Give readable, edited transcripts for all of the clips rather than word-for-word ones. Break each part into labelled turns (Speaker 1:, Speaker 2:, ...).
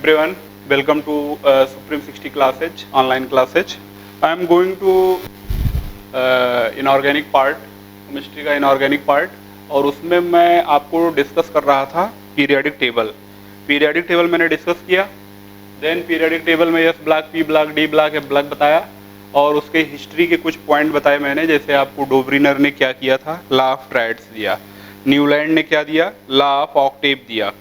Speaker 1: everyone, welcome to Supreme 60 classes, online classes. I am going to inorganic part, chemistry का inorganic part, और उसमें मैं आपको discuss कर रहा था पीरियोडिक टेबल। पीरियोडिक टेबल मैंने डिस्कस किया, देन पीरियोडिक टेबल में S block, P block, D block, F block बताया, और उसके हिस्ट्री के कुछ पॉइंट बताए मैंने। जैसे आपको डोब्रिनर ने क्या किया था, लॉ ऑफ ट्राइड्स दिया, न्यूलैंड ने क्या दिया, लॉ ऑफ ऑक्टेव दिया,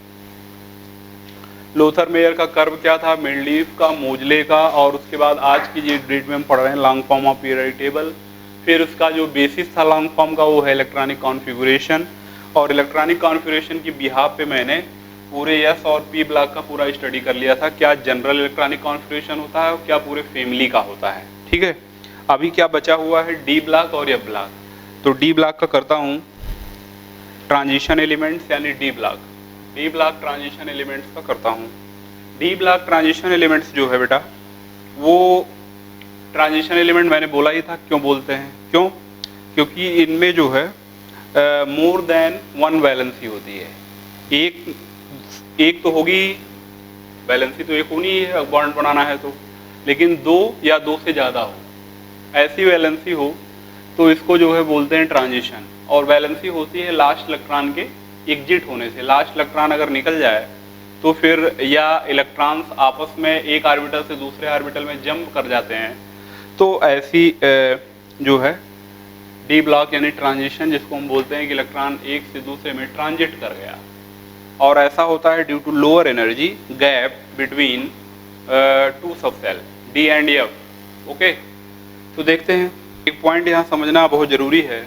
Speaker 1: लोथर मेयर का कर्व क्या था, मेंडलीफ का, मोजले का, और उसके बाद आज की जो डेट में हम पढ़ रहे हैं long form of periodic table. फिर उसका जो बेसिस था लॉन्ग फॉर्म का वो है इलेक्ट्रॉनिक कॉन्फ़िगरेशन, और इलेक्ट्रॉनिक कॉन्फ़िगरेशन की बिहाफ पे मैंने पूरे एस और पी ब्लॉक का पूरा स्टडी कर लिया था, क्या जनरल इलेक्ट्रॉनिक कॉन्फ़िगरेशन होता है और क्या पूरे फैमिली का होता है। ठीक है, अभी क्या बचा हुआ है, डी ब्लॉक और एफ ब्लॉक। तो डी ब्लॉक का करता हूँ ट्रांजिशन एलिमेंट्स, यानी D block, D block transition elements का करता हूँ। डी ब्लॉक ट्रांजिशन एलिमेंट्स जो है बेटा, वो ट्रांजिशन एलिमेंट मैंने बोला ही था क्यों बोलते हैं, क्यों, क्योंकि इनमें जो है मोर देन वन वैलेंसी होती है। एक तो होगी, वैलेंसी तो एक होनी ही है बॉन्ड बनाना है तो, लेकिन दो या दो से ज़्यादा हो, ऐसी वैलेंसी हो तो इसको जो है बोलते हैं ट्रांजिशन। और वैलेंसी होती है लास्ट इलेक्ट्रॉन के एग्जिट होने से। लास्ट इलेक्ट्रॉन अगर निकल जाए तो फिर या इलेक्ट्रॉन्स आपस में एक ऑर्बिटल से दूसरे ऑर्बिटल में जंप कर जाते हैं, तो ऐसी जो है डी ब्लॉक यानी ट्रांजिशन, जिसको हम बोलते हैं कि इलेक्ट्रॉन एक से दूसरे में ट्रांजिट कर गया। और ऐसा होता है due to lower energy gap between two subshell D and F. Okay, तो देखते हैं, एक पॉइंट यहाँ समझना बहुत ज़रूरी है।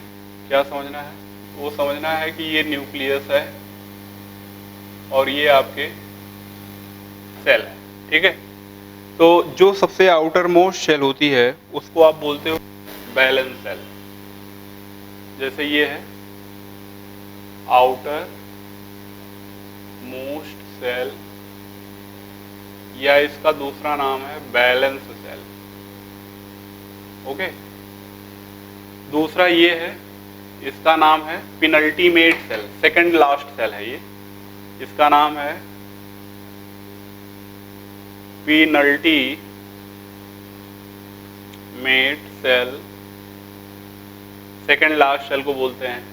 Speaker 1: क्या समझना है? वो समझना है कि ये न्यूक्लियस है और ये आपके सेल है। ठीक है, तो जो सबसे आउटर मोस्ट सेल होती है उसको आप बोलते हो बैलेंस सेल। जैसे ये है आउटर मोस्ट सेल, या इसका दूसरा नाम है बैलेंस सेल। ओके, दूसरा ये है, इसका नाम है penultimate cell, second last cell है ये, इसका नाम है penultimate cell, second last cell को बोलते हैं।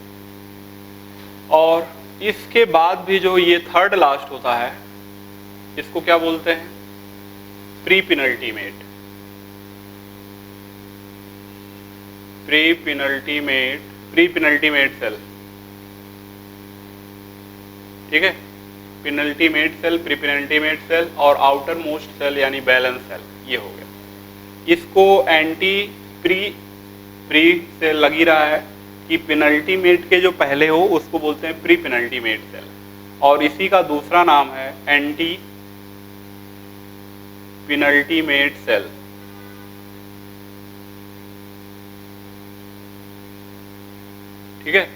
Speaker 1: और इसके बाद भी जो ये थर्ड लास्ट होता है इसको क्या बोलते हैं, pre penultimate, pre penultimate shell. ठीक है, penultimate cell, pre penultimate shell और आउटर मोस्ट सेल यानी बैलेंस सेल, ये हो गया। इसको एंटी प्री से लगी रहा है कि पेनल्टीमेट के जो पहले हो उसको बोलते हैं प्री पेनल्टीमेट सेल, और इसी का दूसरा नाम है एंटी पेनल्टीमेट सेल। ठीक है,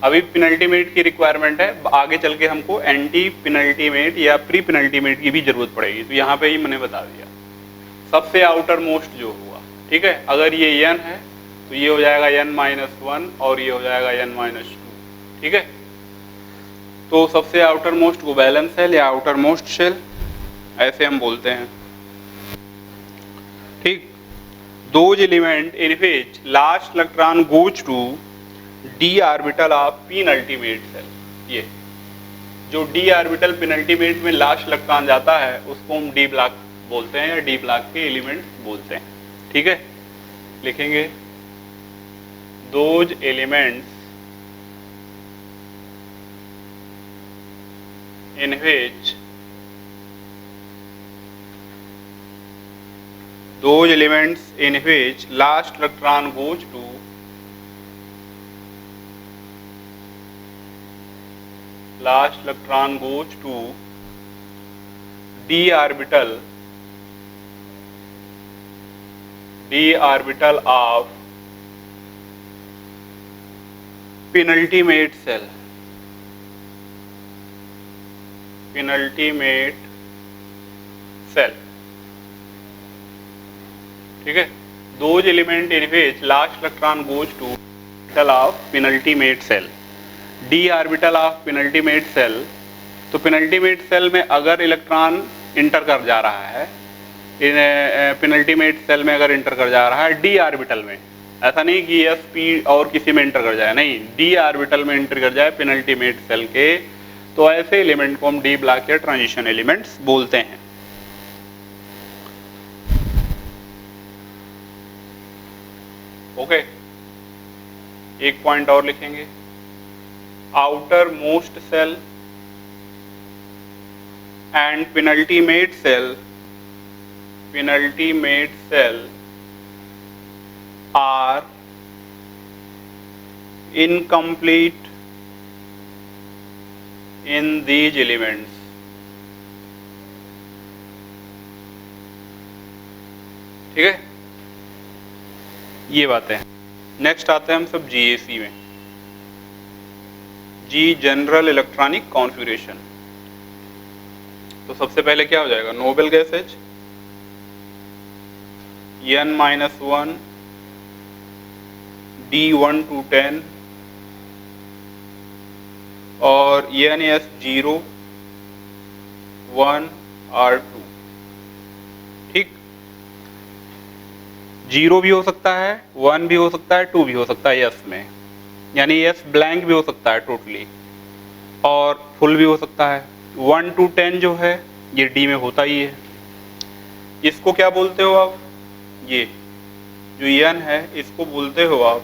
Speaker 1: अभी पेनल्टीमेट की रिक्वायरमेंट है, आगे चल के हमको एंटी पेनल्टीमेट या प्री पेनल्टीमेट की भी जरूरत पड़ेगी, तो यहाँ पे ही मैंने बता दिया। सबसे आउटर मोस्ट जो हुआ, ठीक है, अगर ये n है तो ये हो जाएगा n-1 और ये हो जाएगा n-2। ठीक है, तो सबसे आउटर मोस्ट को बैलेंस सेल या आउटर मोस्ट सेल ऐसे हम बोलते हैं। ठीक, those element in which last electron goes to D orbital of penultimate shell, ये जो डी ऑर्बिटल पेनल्टीमेट में लास्ट इलेक्ट्रॉन जाता है उसको हम डी ब्लॉक बोलते हैं या डी ब्लॉक के एलिमेंट बोलते हैं। ठीक है, लिखेंगे those elements in which those elements in which last electron goes to d orbital of penultimate cell, ठीक है, those element in which last electron goes to orbital of penultimate cell, D orbital of penultimate cell. तो penultimate shell में अगर electron inter कर जा रहा है, penultimate cell में अगर इंटर कर जा रहा है डी ऑर्बिटल में, ऐसा नहीं कि एस पी और किसी में इंटर कर जाए, नहीं, डी ऑर्बिटल में इंटर कर जाए पेनल्टीमेट सेल के, तो ऐसे एलिमेंट को हम डी ब्लॉक या ट्रांजिशन एलिमेंट्स बोलते हैं। ओके, एक पॉइंट और लिखेंगे, outer most shell and penultimate shell are incomplete in these elements। ठीक है, ये बातें हैं। नेक्स्ट आते हैं हम सब जीएसी में, जी जनरल इलेक्ट्रॉनिक कॉन्फ़िगरेशन। तो सबसे पहले क्या हो जाएगा, noble gases n-1 D1 to 10 और NS0 1 R2। ठीक, 0 भी हो सकता है, 1 भी हो सकता है, 2 भी हो सकता है S में, यानी S ब्लैंक भी हो सकता है टोटली, और फुल भी हो सकता है। 1 to 10 जो है ये D में होता ही है। इसको क्या बोलते हो आप, ये जो N है इसको बोलते हो आप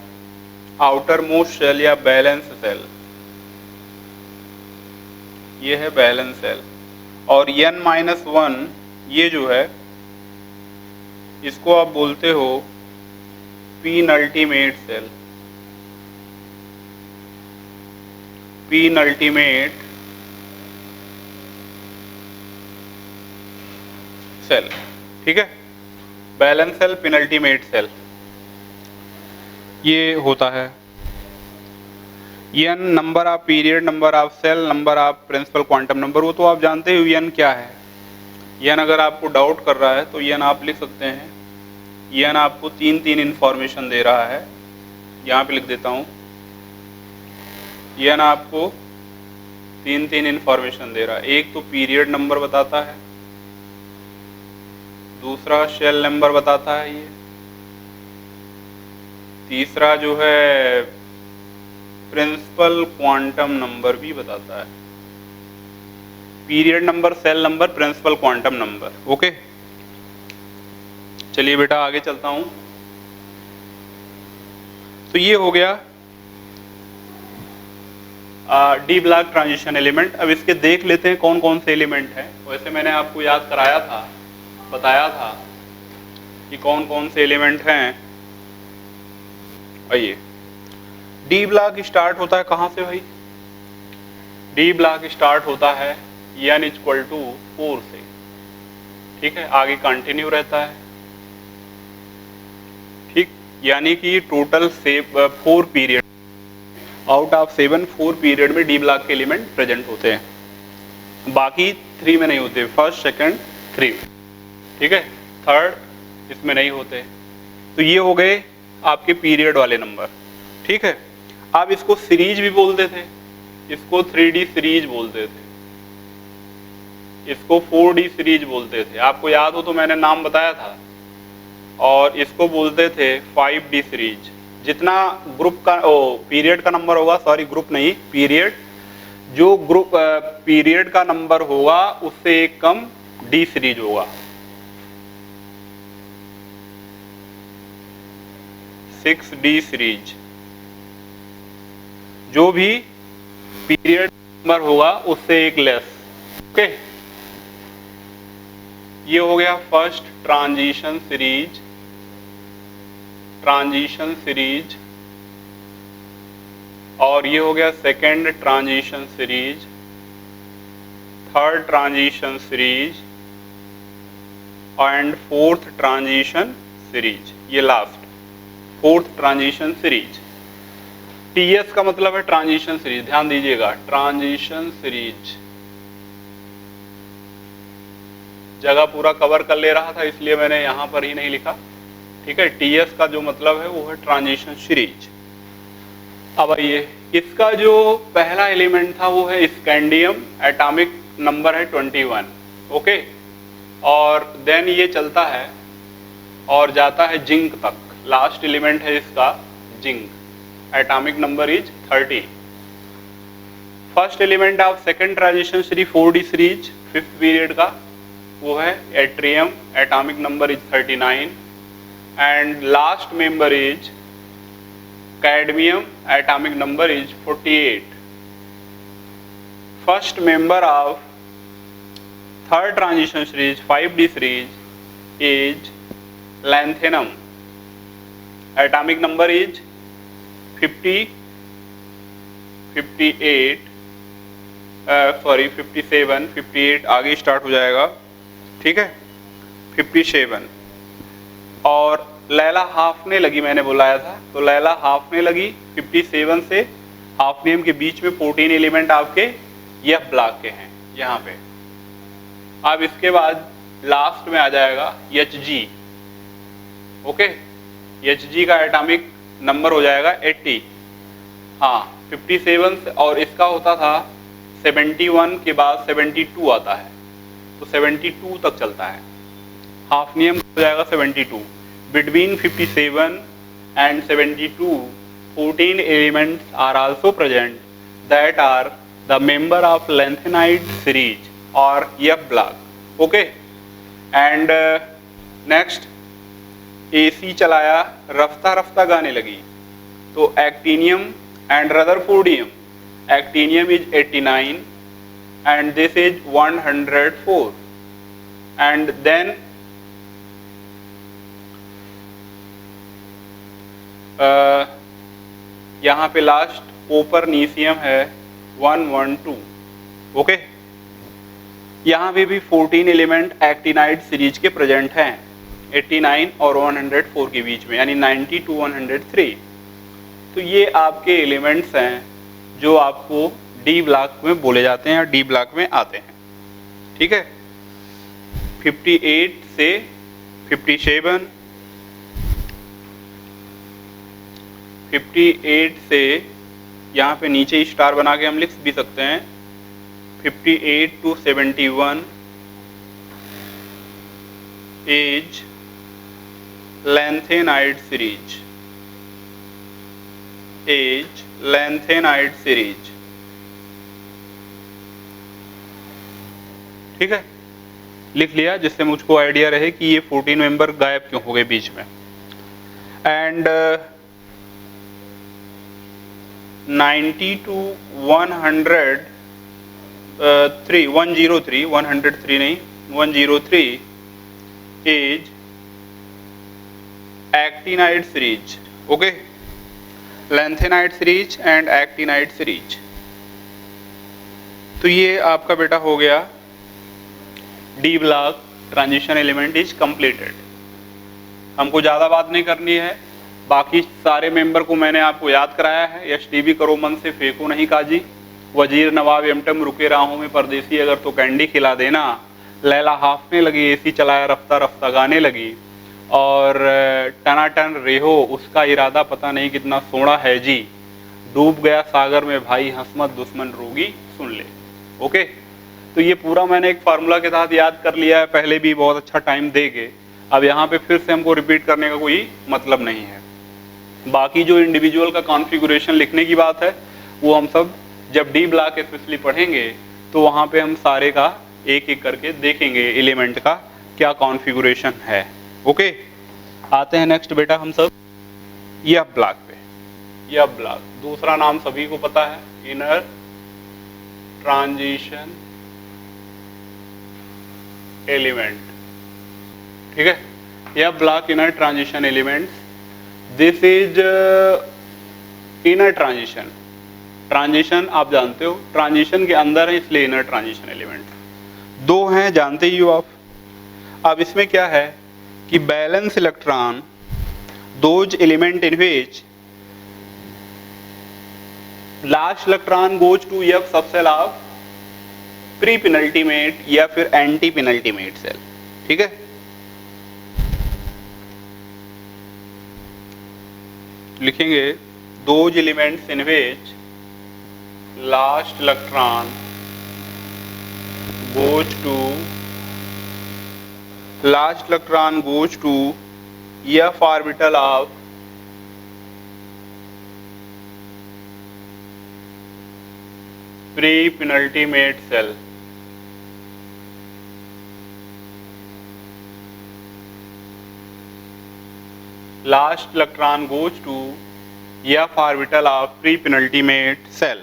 Speaker 1: आउटर मोस्ट सेल या बैलेंस सेल, ये है बैलेंस सेल। और n-1 ये जो है इसको आप बोलते हो पेनल्टीमेट सेल, पेनल्टीमेट सेल। ठीक है, बैलेंस सेल, पेनल्टीमेट सेल, ये होता है। n number of period, number of shell, number of principal quantum number, वो तो आप जानते हो n क्या है। n अगर आपको डाउट कर रहा है तो n आप लिख सकते हैं, n आपको तीन इंफॉर्मेशन दे रहा है, यहाँ पे लिख देता हूँ, n आपको तीन इंफॉर्मेशन दे रहा है। एक तो पीरियड नंबर बताता है, दूसरा शेल नंबर बताता है, ये तीसरा जो है प्रिंसिपल क्वांटम नंबर भी बताता है। Period number, shell number, principal quantum number. Okay, चलिए बेटा आगे चलता हूं। तो ये हो गया डी ब्लॉक ट्रांजिशन एलिमेंट। अब इसके देख लेते हैं कौन कौन से एलिमेंट हैं। वैसे मैंने आपको याद कराया था, बताया था कि कौन कौन से एलिमेंट हैं। आइए, डी ब्लॉक स्टार्ट होता है कहाँ से भाई, डी ब्लॉक स्टार्ट होता है n=4 से। ठीक है, आगे कंटिन्यू रहता है। ठीक, यानी कि total 4 period out of 7, 4 period में डी ब्लॉक के एलिमेंट प्रेजेंट होते हैं, बाकी 3 में नहीं होते, फर्स्ट, सेकंड, 3। ठीक है, थर्ड इसमें नहीं होते। तो ये हो गए आपके पीरियड वाले नंबर। ठीक है, आप इसको सीरीज भी बोलते थे, इसको 3D सीरीज बोलते थे, इसको 4D सीरीज बोलते थे, आपको याद हो तो मैंने नाम बताया था। और इसको बोलते थे 5D सीरीज। जितना ग्रुप का पीरियड का नंबर होगा, सॉरी ग्रुप नहीं, पीरियड, जो ग्रुप पीरियड का नंबर होगा उससे एक कम डी सीरीज होगा। 6D सीरीज, जो भी पीरियड नंबर होगा उससे एक लेस। ओके, ये हो गया first transition series, transition series. और ये हो गया second transition series, third transition series and fourth transition series. ये last fourth transition series. TS का मतलब है ट्रांजिशन सीरीज, ध्यान दीजिएगा, ट्रांजिशन सीरीज। जगह पूरा कवर कर ले रहा था इसलिए मैंने यहां पर ही नहीं लिखा। ठीक है, टीएस का जो मतलब है वो है ट्रांजिशन सीरीज। अब आइए, इसका जो पहला एलिमेंट था वो है स्कैंडियम, एटॉमिक नंबर है 21। ओके, और देन ये चलता है और जाता है जिंक तक। लास्ट एलिमेंट है इसका zinc, atomic number is 30। First element of second transition series 4D series fifth period का वो है atrium, atomic number is 39 and last member is cadmium, atomic number is 48। First member of third transition series 5D series is lanthanum, atomic number is 50, 58 sorry 57, 58 आगे start हो जाएगा, ठीक है 57। और लैला हाफने लगी, मैंने बुलाया था तो लैला हाफने लगी 57 से हाफनियम के बीच में 14 एलिमेंट आपके एफ ब्लॉक के हैं यहाँ पे। अब इसके बाद लास्ट में आ जाएगा Hg, ओके Hg का एटॉमिक नंबर हो जाएगा 80, हाँ 57 से, और इसका होता था 71 के बाद 72 आता है तो 72 तक चलता है। हाफनियम हो जाएगा 72। Between 57 and 72 14 elements are also present that are the member of lanthanide series और F block, okay. And next AC चलाया, रफ्ता रफ्ता गाने लगी तो actinium and rutherfordium, actinium is 89 and this is 104 and then यहाँ पे लास्ट ओपरनीशियम है 112, ओके। यहाँ पे भी 14 एलिमेंट एक्टिनाइड सीरीज के प्रेजेंट हैं 89 और 104 के बीच में, यानी 90 to 103। तो ये आपके एलिमेंट्स हैं जो आपको डी ब्लॉक में बोले जाते हैं या डी ब्लॉक में आते हैं, ठीक है। 58 से 57, 58 से यहाँ पे नीचे स्टार बना के हम लिख भी सकते हैं 58 to 71 is lanthanide series, is lanthanide series, ठीक है। लिख लिया जिससे मुझको आइडिया रहे कि ये 14 मेंबर गायब क्यों हो गए बीच में। एंड 90 to 103 103 नहीं 103 is actinide series, okay. Lanthanide series and actinide series. तो ये आपका बेटा हो गया D block transition element is completed. हमको ज़्यादा बात नहीं करनी है, बाकी सारे मेंबर को मैंने आपको याद कराया है। एसटीबी करो मन से फेंको नहीं काजी, वजीर नवाब एमटम रुके राहों में परदेसी, अगर तो कैंडी खिला देना। लैला हाफने लगी, AC चलाया रफ्ता रफ्ता गाने लगी, और टनाटन रेहो उसका इरादा पता नहीं कितना सोना है जी, डूब गया सागर में भाई हंसमत दुश्मन रोगी सुन ले, ओके। तो ये पूरा मैंने एक फार्मूला के साथ याद कर लिया है पहले भी बहुत अच्छा टाइम दे के। अब यहाँ पे फिर से हमको रिपीट करने का कोई मतलब नहीं है। बाकी जो इंडिविजुअल का कॉन्फ़िगरेशन लिखने की बात है वो हम सब जब डी ब्लॉक स्पेशली पढ़ेंगे तो वहाँ पे हम सारे का एक एक करके देखेंगे एलिमेंट का क्या कॉन्फ़िगरेशन है, ओके। आते हैं नेक्स्ट बेटा हम सब एफ ब्लॉक पे। एफ ब्लॉक दूसरा नाम सभी को पता है, इनर ट्रांजिशन एलिमेंट, ठीक है। F block inner transition element, this is inner transition. Transition आप जानते हो ट्रांजिशन के अंदर है, इसलिए इनर ट्रांजिशन एलिमेंट। दो हैं जानते ही हो आप। अब इसमें क्या है कि valence electron those element in which last electron goes to F subshell of pre penultimate या फिर एंटी पेनल्टीमेट सेल, ठीक है। लिखेंगे those elements in which last electron goes to last electron goes to f orbital of pre-penultimate cell. Last electron goes to f orbital of pre-penultimate cell,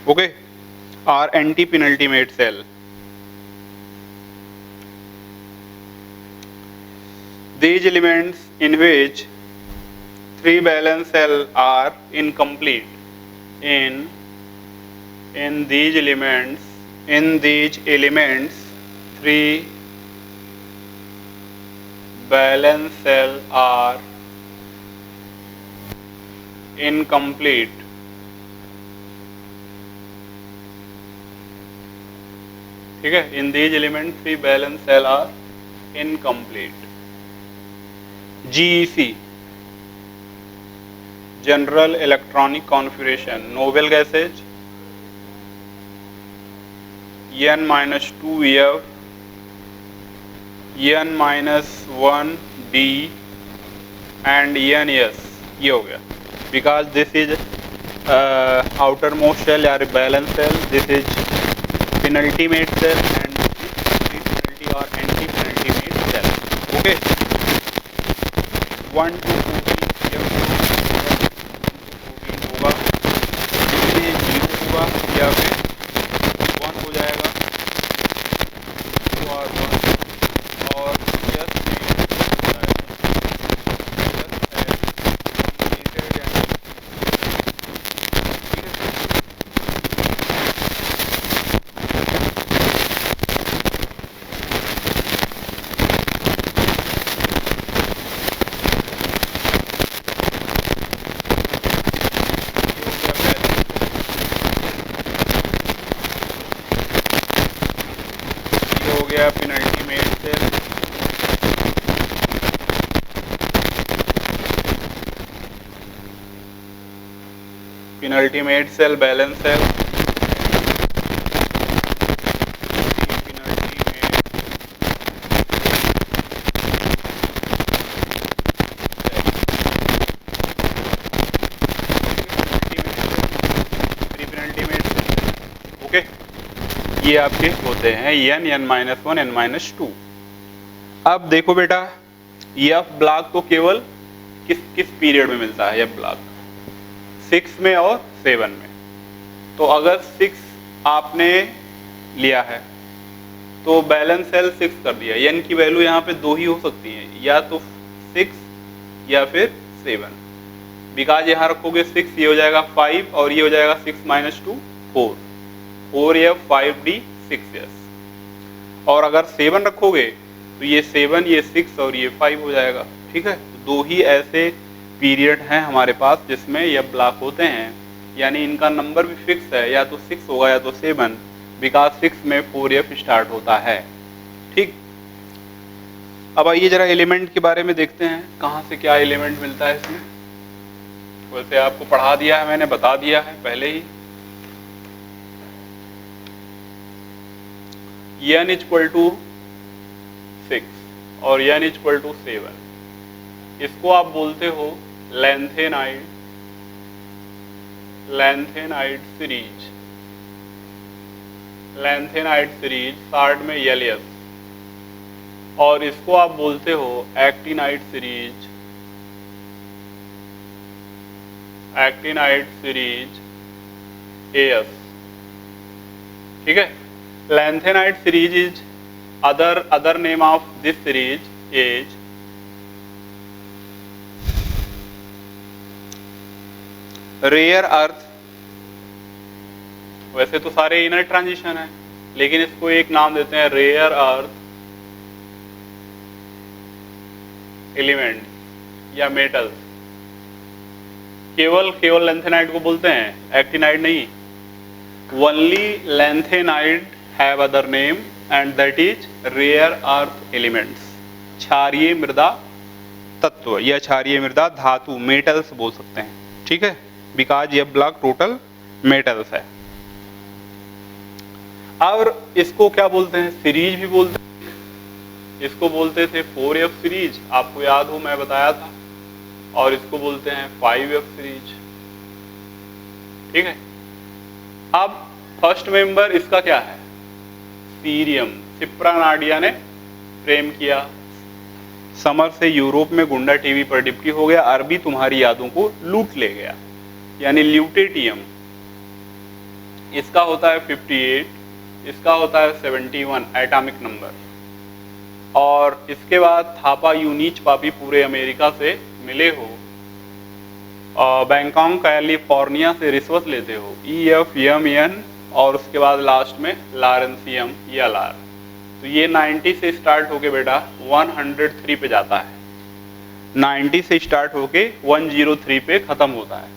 Speaker 1: okay, or anti-penultimate cell. These elements in which 3 valence cells are incomplete. In these elements 3 valence cells are incomplete. ठीक है, in these elements 3 valence cells are incomplete. GEC, General Electronic Configuration, noble gases N-2F, N-1D and NS, ये हो गया. Because this is outermost cell or valence cell, this is penultimate cell and pre-penulti or anti-penultimate cell. Okay. 1 to 14 होगा, इसलिए 0 होगा या फिर 1 हो जाएगा, 2 और 1 और yes penultimate cell. Penultimate cell, valence cell. Okay, ये आपके होते हैं n, n-1, n-2. अब देखो बेटा, एफ ब्लॉक तो केवल किस पीरियड में मिलता है? एफ ब्लॉक 6 में और 7 में. तो अगर 6 आपने लिया है तो बैलेंस सेल 6 कर दिया. n की वैल्यू यहाँ पे 2 ही हो सकती है, या तो 6 या फिर 7. बिकॉज यहाँ रखोगे 6, ये हो जाएगा 5 और ये हो जाएगा 6 - 2 4, 4f 5d 6s. और अगर 7 रखोगे तो ये 7, ये 6 और ये 5 हो जाएगा. ठीक है, 2 ही ऐसे पीरियड हैं हमारे पास जिसमें ये ब्लॉक होते हैं, यानी इनका नंबर भी फिक्स है, या तो 6 होगा या तो 7, बिकॉज 6 में 4f स्टार्ट होता है. ठीक, अब आइए जरा एलिमेंट के बारे में देखते हैं, कहाँ से क्या एलिमेंट मिलता है इसमें. वैसे आपको पढ़ा दिया है, मैंने बता दिया है पहले ही. n = 6 और n = 7. इसको आप बोलते हो lanthanide series. Lanthanide series short में LS. और इसको आप बोलते हो actinide series. Actinide series AS. ठीक है, lanthanide series is other name of this series is rare earth. वैसे तो सारे इनर ट्रांजिशन है, लेकिन इसको एक नाम देते हैं रेयर अर्थ एलिमेंट या मेटल. केवल लैंथेनाइड को बोलते हैं, एक्टिनाइड नहीं. Only lanthanide have other name and that is rare earth elements. क्षारीय मृदा तत्व या क्षारीय मृदा धातु, मेटल्स बोल सकते हैं. ठीक है, बिकॉज ये ब्लॉक टोटल मेटल्स है. और इसको क्या बोलते हैं? सीरीज भी बोलते हैं. इसको बोलते थे 4F सीरीज, आपको याद हो मैं बताया था, और इसको बोलते हैं 5F सीरीज। ठीक है। अब फर्स्ट मेंबर इसका क्या है, सीरियम, सिप्रानाडिया ने प्रेम किया। समर से यूरोप में गुंडा टीवी पर डिप्टी हो गया, अरबी तुम्हारी यादों को लूट ले गया, यानी ल्यूटेटियम। इसका होता है 58, इसका होता है 71 एटॉमिक नंबर। और इसके बाद थापा यूनीच पापी पूरे अमेरिका से मिले हो, बैंकॉक कैलिफोर्निया से रिश्वत लेते हो, EFMN, और उसके बाद लास्ट में लारेंसियम या लार। तो ये 90 से स्टार्ट होके बेटा 103 पे जाता है, 90 से स्टार्ट होके 103 पे खत्म होता है।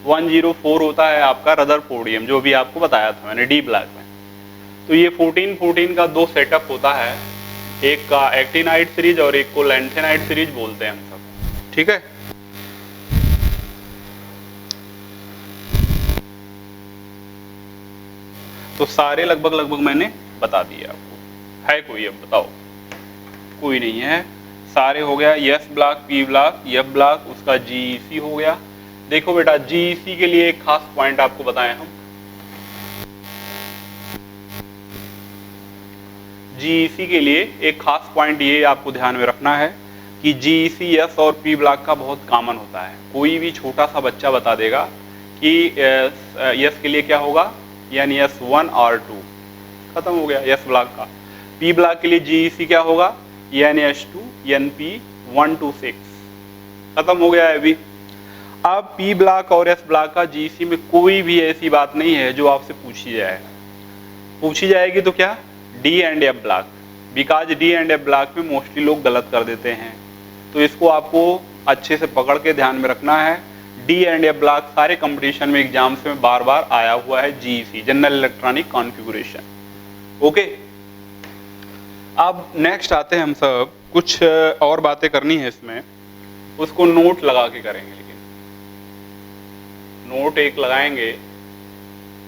Speaker 1: 104 होता है आपका रदरफोर्डियम, जो भी आपको बताया था मैंने डी ब्लैक में। तो ये 14 का दो सेटअप होता है, एक का एक्टिनाइट सीरीज और एक को लैंथेनाइट सीरीज बोलते हैं हम सब। ठीक है। तो सारे लगभग मैंने बता दिए आपको। है कोई, अब बताओ? कोई नहीं है, सारे हो गया। S block, P block, F block, उसका GEC हो गया। देखो बेटा, GEC के लिए एक खास पॉइंट आपको बताएं हम। GEC के लिए एक खास पॉइंट ये आपको ध्यान में रखना है कि GEC एस और पी ब्लॉक का बहुत कॉमन होता है। कोई भी छोटा सा बच्चा बता देगा कि एस के लिए क्या होगा, यानी S1 और 2, खत्म हो गया एस ब्लॉक का। पी ब्लॉक के लिए GEC क्या होगा, NS2 NP 1 to 6, खत्म हो गया है अभी। अब पी ब्लॉक और एस ब्लॉक का GEC में कोई भी ऐसी बात नहीं है जो आपसे पूछी जाएगी तो क्या, D and F block, because D and F block में मोस्टली लोग गलत कर देते हैं। तो इसको आपको अच्छे से पकड़ के ध्यान में रखना है। डी एंड एफ ब्लॉक सारे कंपटीशन में एग्जाम्स में बार बार आया हुआ है, GEC general electronic configuration. Okay, अब नेक्स्ट आते हैं हम सब, कुछ और बातें करनी है इसमें, उसको नोट लगा के करेंगे। लेकिन नोट एक लगाएंगे,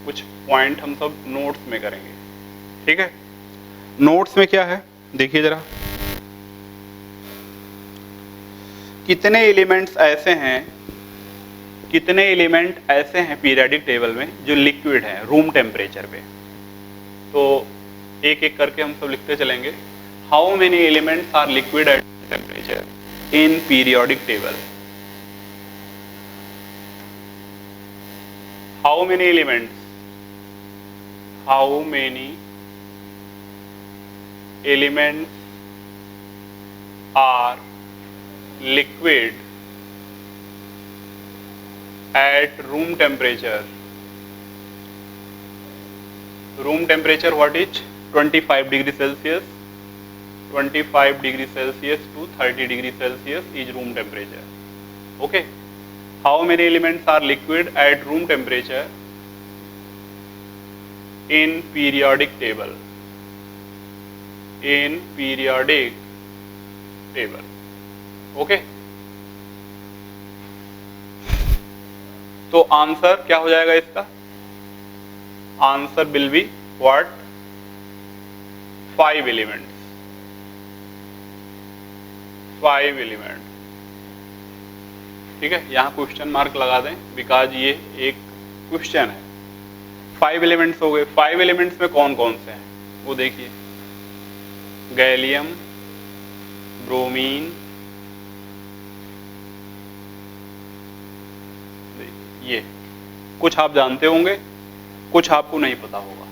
Speaker 1: कुछ पॉइंट हम सब नोट्स में करेंगे। ठीक है। नोट्स में क्या है देखिए जरा, कितने एलिमेंट ऐसे हैं पीरियोडिक टेबल में जो लिक्विड हैं रूम टेम्परेचर पे। तो एक एक करके हम सब लिखते चलेंगे। How many elements are liquid at temperature in periodic table. How many elements are liquid at room temperature what is 25 degree Celsius, 25 degree Celsius to 30 degree Celsius is room temperature. Okay, how many elements are liquid at room temperature in periodic table? Okay तो answer क्या हो जाएगा इसका, answer will be what, 5 elements. ठीक है, यहां question mark लगा दें बिकॉज ये एक क्वेश्चन है। 5 एलिमेंट्स हो गए। 5 एलिमेंट्स में कौन कौन से हैं वो देखिए, गैलियम, ब्रोमीन, ये कुछ आप जानते होंगे, कुछ आपको नहीं पता होगा,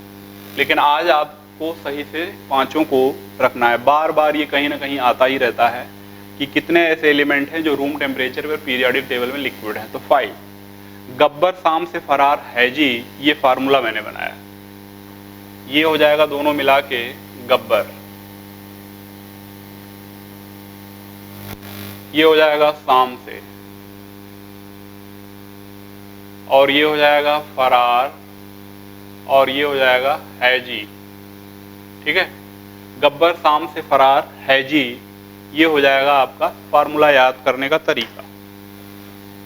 Speaker 1: लेकिन आज आपको सही से पांचों को रखना है। बार बार ये कहीं ना कहीं आता ही रहता है कि कितने ऐसे एलिमेंट हैं जो रूम टेम्परेचर पर पीरियोडिक टेबल में लिक्विड हैं। तो 5। गब्बर शाम से फरार है जी, ये फार्मूला मैंने बनाया, ये हो जाएगा दोनों मिला के गब्बर, ये हो जाएगा शाम से, और ये हो जाएगा फरार, और ये हो जाएगा हैजी। ठीक है, गब्बर शाम से फरार हैजी, ये हो जाएगा आपका फार्मूला याद करने का तरीका।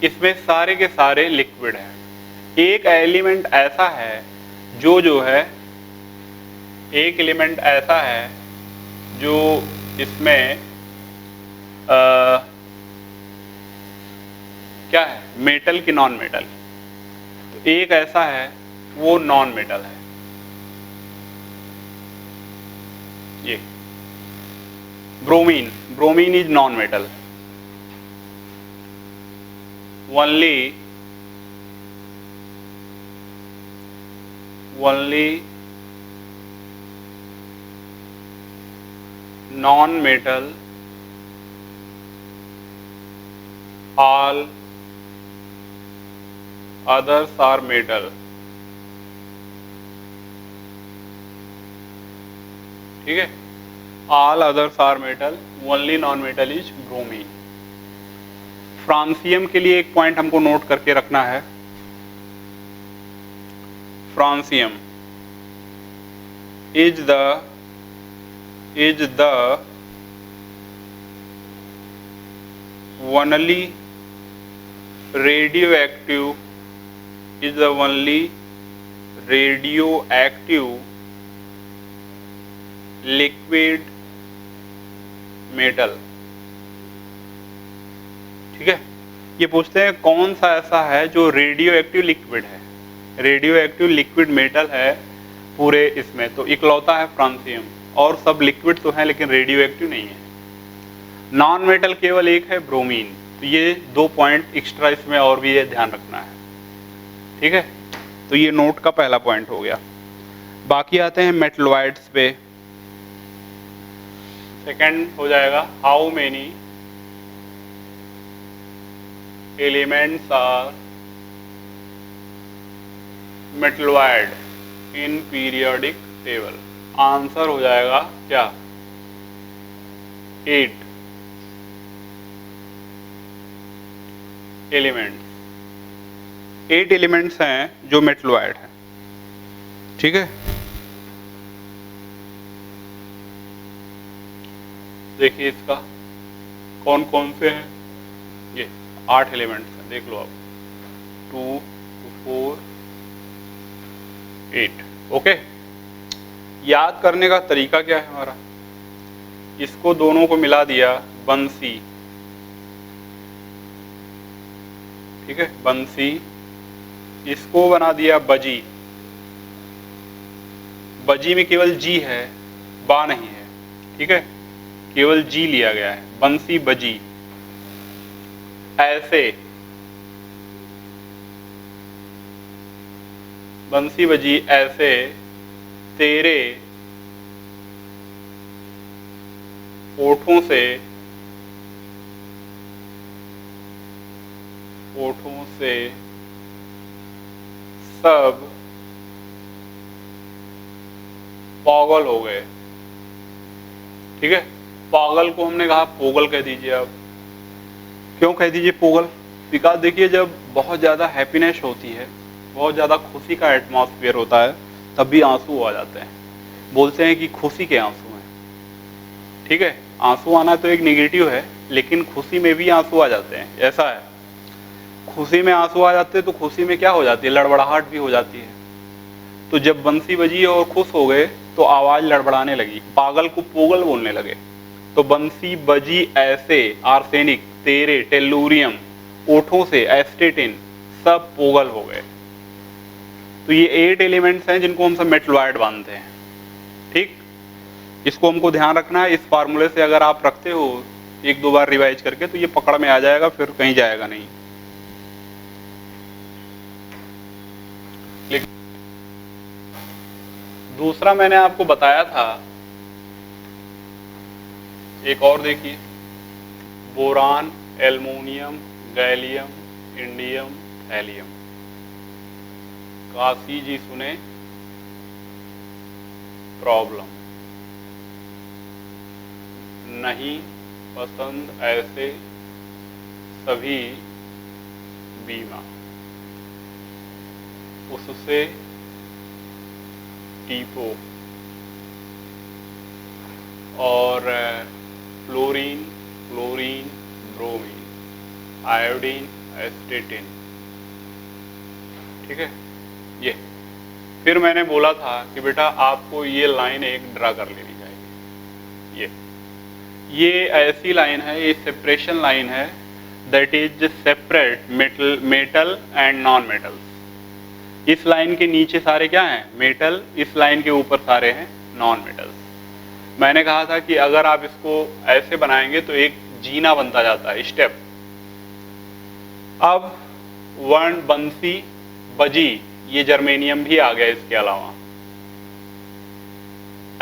Speaker 1: इसमें सारे के सारे लिक्विड हैं। एक एलिमेंट ऐसा है जो है एक एलिमेंट ऐसा है जो इसमें क्या है, मेटल की नॉन मेटल। तो एक ऐसा है वो नॉन मेटल है, ये bromine. Bromine is non metal, only non-metal, all others are metal। ठीक है, all others are metal, only non-metal is bromine। Francium के लिए एक पॉइंट हमको नोट करके रखना है। Francium is the only radioactive liquid metal। ठीक है, ये पूछते हैं कौन सा ऐसा है जो रेडियो एक्टिव लिक्विड है, रेडियो एक्टिव लिक्विड मेटल है पूरे इसमें, तो इकलौता है फ्रांसियम। और सब लिक्विड तो है लेकिन रेडियो एक्टिव नहीं है। नॉन मेटल केवल एक है, ब्रोमीन। तो ये 2 पॉइंट एक्स्ट्रा इसमें और भी ये ध्यान रखना है। ठीक है, तो ये नोट का पहला पॉइंट हो गया। बाकी आते हैं मेटलॉइड्स पे। सेकंड हो जाएगा, how many elements are metalloid in periodic table. Answer हो जाएगा क्या, 8 एलिमेंट्स। 8 एलिमेंट्स हैं जो मेटलॉइड हैं। ठीक है, देखिए इसका कौन कौन से हैं, ये 8 एलिमेंट्स हैं, देख लो आप, 2 4 8। ओके, याद करने का तरीका क्या है हमारा, इसको दोनों को मिला दिया बंसी। ठीक है, बंसी। इसको बना दिया बजी। बजी में केवल जी है, बा नहीं है। ठीक है, केवल जी लिया गया है, बंसी बजी। ऐसे बंसी बजी ऐसे तेरे ओठों से सब पागल हो गए। ठीक है, पागल को हमने कहा पोगल कह दीजिए आप। क्यों कह दीजिए पोगल, बिकॉज देखिए जब बहुत ज़्यादा हैप्पीनेस होती है, बहुत ज़्यादा खुशी का एटमॉस्फेयर होता है, तब भी आंसू आ जाते हैं। बोलते हैं कि खुशी के आंसू हैं। ठीक है, आंसू आना तो एक नेगेटिव है, लेकिन खुशी में भी आंसू आ जाते हैं, ऐसा है। खुशी में आंसू आ जाते हैं तो खुशी में क्या हो जाती है, लड़बड़ाहट भी हो जाती है। तो जब बंसी बजी और खुश हो गए तो आवाज़ लड़बड़ाने लगी, पागल को पोगल बोलने लगे। तो बंसी बजी ऐसे आर्सेनिक तेरे टेलुरियम ओठों से एस्टेटिन सब पोगल हो गए। तो ये 8 एलिमेंट्स हैं जिनको हम सब मेटलॉइड बांधते हैं। ठीक, इसको हमको ध्यान रखना है। इस फार्मूले से अगर आप रखते हो 1-2 बार रिवाइज करके तो ये पकड़ में आ जाएगा, फिर कहीं जाएगा नहीं। लेकिन दूसरा मैंने आपको बताया था, एक और देखिए, boron, aluminium, gallium, indium, thallium. Kashi ji सुने प्रॉब्लम नहीं पसंद ऐसे सभी बीमा, उससे टीपो और फ्लोरीन, क्लोरीन, ब्रोमीन, आयोडीन, एस्टेटिन। ठीक है, ये फिर मैंने बोला था कि बेटा आपको ये लाइन एक ड्रा कर लेनी चाहिए। ये ये ऐसी लाइन है, ये सेपरेशन लाइन है that is separate metal and non metals. इस लाइन के नीचे सारे क्या हैं? मेटल, इस लाइन के ऊपर सारे हैं नॉन मेटल्स। मैंने कहा था कि अगर आप इसको ऐसे बनाएंगे तो एक जीना बनता जाता है, स्टेप। अब वर्ण बंसी बजी, ये जर्मेनियम भी आ गया इसके अलावा।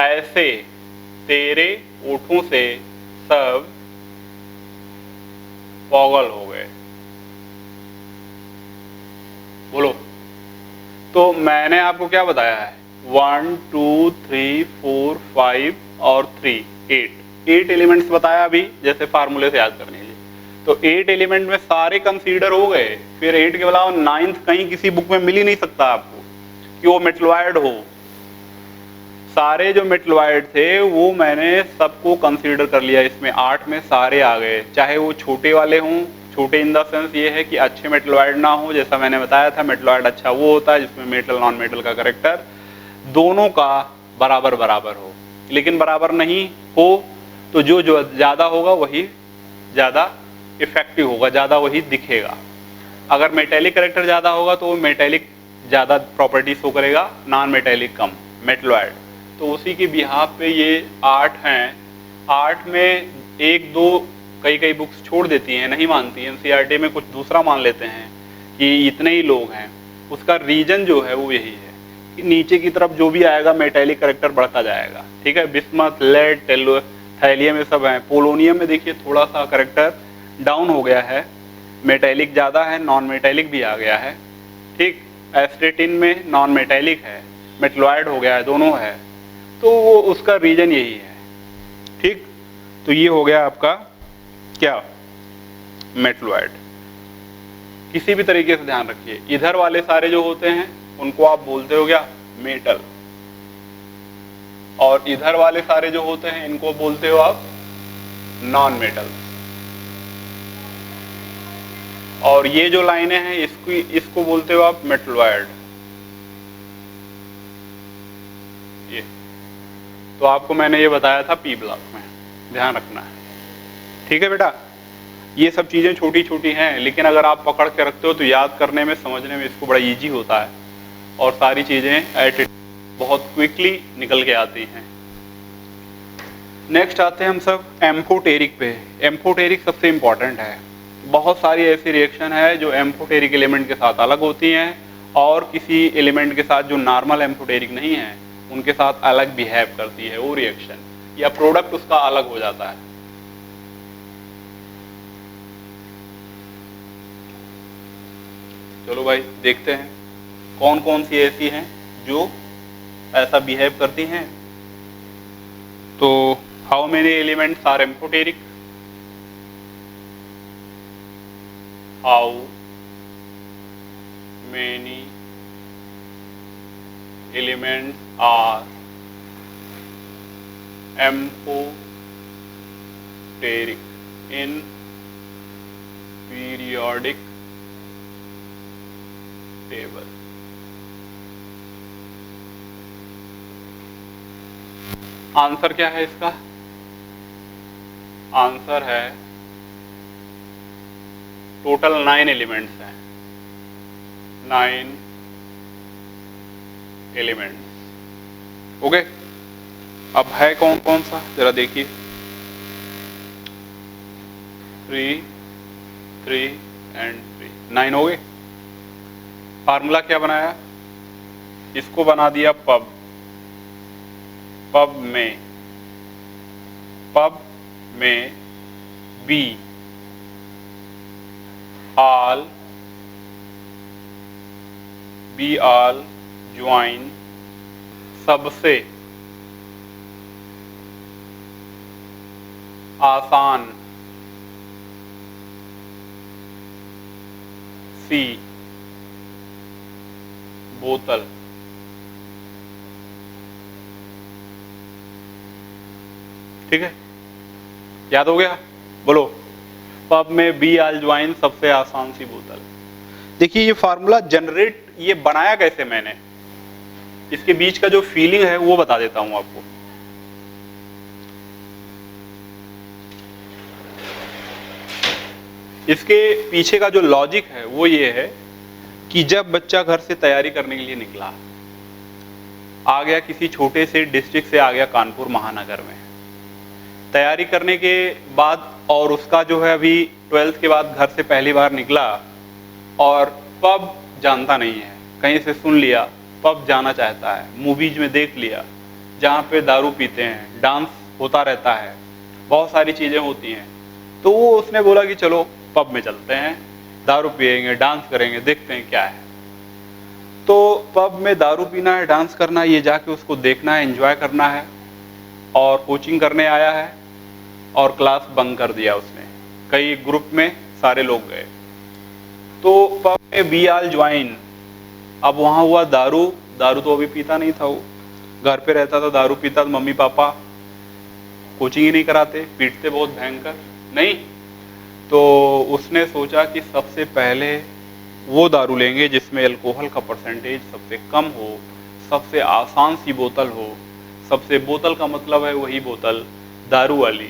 Speaker 1: ऐसे तेरे ओठों से सब पॉगल हो गए। बोलो। तो मैंने आपको क्या बताया है? 1 2 3 4 5 और 3 8 एलिमेंट्स बताया अभी, जैसे फार्मूले से याद करने के लिए। तो 8 एलिमेंट में सारे कंसीडर हो गए, फिर 8 के अलावा 9th कहीं किसी बुक में मिल ही नहीं सकता आपको कि वो मेटलॉयड हो। सारे जो मेटलॉयड थे वो मैंने सबको कंसीडर कर लिया इसमें। 8 में सारे आ गए, चाहे वो छोटे वाले हों। छोटे इन द सेंस ये है कि अच्छे मेटलॉयड ना हो, जैसा मैंने बताया था मेटलॉयड अच्छा वो होता है जिसमें मेटल नॉन मेटल का करेक्टर दोनों का बराबर बराबर हो। लेकिन बराबर नहीं हो तो जो ज़्यादा होगा वही ज़्यादा इफेक्टिव होगा, ज़्यादा वही दिखेगा। अगर मेटेलिक करेक्टर ज़्यादा होगा तो वो मेटेलिक ज़्यादा प्रॉपर्टी शो करेगा, नॉन मेटेलिक कम, मेटलॉयड। तो उसी के बिहाफ पे ये 8 हैं। 8 में 1 2 कई बुक्स छोड़ देती हैं, नहीं मानती हैं। एनसीईआरटी में कुछ दूसरा मान लेते हैं कि इतने ही लोग हैं। उसका रीजन जो है वो यही है कि नीचे की तरफ जो भी आएगा मेटेलिक करेक्टर बढ़ता जाएगा। ठीक है, बिस्मथ, लेड, थैलियम ये सब हैं। पोलोनियम में देखिए थोड़ा सा करेक्टर डाउन हो गया है, मेटेलिक ज़्यादा है, नॉन मेटेलिक भी आ गया है। ठीक, एस्टेटिन में नॉन मेटेलिक है, मेटलॉयड हो गया है, दोनों है। तो वो उसका रीजन यही है। ठीक, तो ये हो गया आपका क्या? मेटलॉयड। किसी भी तरीके से ध्यान रखिए, इधर वाले सारे जो होते हैं उनको आप बोलते हो क्या? मेटल। और इधर वाले सारे जो होते हैं इनको बोलते हो आप नॉन मेटल। और ये जो लाइनें हैं इसको बोलते हो आप मेटलॉयड। ये तो आपको मैंने ये बताया था पी ब्लॉक में, ध्यान रखना है। ठीक है बेटा, ये सब चीज़ें छोटी छोटी हैं, लेकिन अगर आप पकड़ के रखते हो तो याद करने में, समझने में इसको बड़ा इजी होता है और सारी चीज़ें बहुत क्विकली निकल के आती हैं। नेक्स्ट आते हैं हम सब एम्फोटेरिक पे। एम्फोटेरिक सबसे इम्पॉर्टेंट है। बहुत सारी ऐसी रिएक्शन है जो एम्फोटेरिक एलिमेंट के साथ अलग होती हैं और किसी एलिमेंट के साथ जो नॉर्मल एम्फोटेरिक नहीं है उनके साथ अलग बिहेव करती है वो रिएक्शन, या प्रोडक्ट उसका अलग हो जाता है। चलो भाई देखते हैं कौन कौन सी ऐसी हैं जो ऐसा बिहेव करती हैं। तो how many elements are amphoteric? How many elements are amphoteric in periodic table? Answer क्या है इसका? आंसर है टोटल 9 एलिमेंट्स हैं, 9 एलिमेंट्स। ओके, अब है कौन कौन सा जरा देखिए। 3 3 एंड 3, 9 हो गए। फार्मूला क्या बनाया? इसको बना दिया पब। पब में बी ऑल ज्वाइन सबसे आसान सी बोतल। ठीक है, याद हो गया? बोलो। पब में बी ऑल ज्वाइन सबसे आसान सी बोतल। देखिए ये फार्मूला जनरेट ये बनाया कैसे मैंने, इसके बीच का जो फीलिंग है वो बता देता हूं आपको। इसके पीछे का जो लॉजिक है वो ये है कि जब बच्चा घर से तैयारी करने के लिए निकला, आ गया किसी छोटे से डिस्ट्रिक्ट से, आ गया कानपुर महानगर में तैयारी करने के बाद, और उसका जो है अभी 12th के बाद घर से पहली बार निकला और पब जानता नहीं है, कहीं से सुन लिया पब जाना चाहता है, मूवीज में देख लिया जहाँ पे दारू पीते हैं, डांस होता रहता है, बहुत सारी चीज़ें होती हैं, तो वो उसने बोला कि चलो पब में चलते हैं, दारू पिएंगे, डांस करेंगे, देखते हैं क्या है। तो पब में दारू पीना है, डांस करना है, ये जाके उसको देखना है, एंजॉय करना है, और कोचिंग करने आया है और क्लास बंक कर दिया उसने, कई ग्रुप में सारे लोग गए, तो पब में वी आल ज्वाइन। अब वहाँ हुआ दारू, दारू तो अभी पीता नहीं था, वो घर पे रहता था, दारू पीता तो मम्मी पापा कोचिंग ही नहीं कराते, पीटते बहुत भयंकर नहीं। तो उसने सोचा कि सबसे पहले वो दारू लेंगे जिसमें अल्कोहल का परसेंटेज सबसे कम हो, सबसे आसान सी बोतल हो, सबसे, बोतल का मतलब है वही बोतल दारू वाली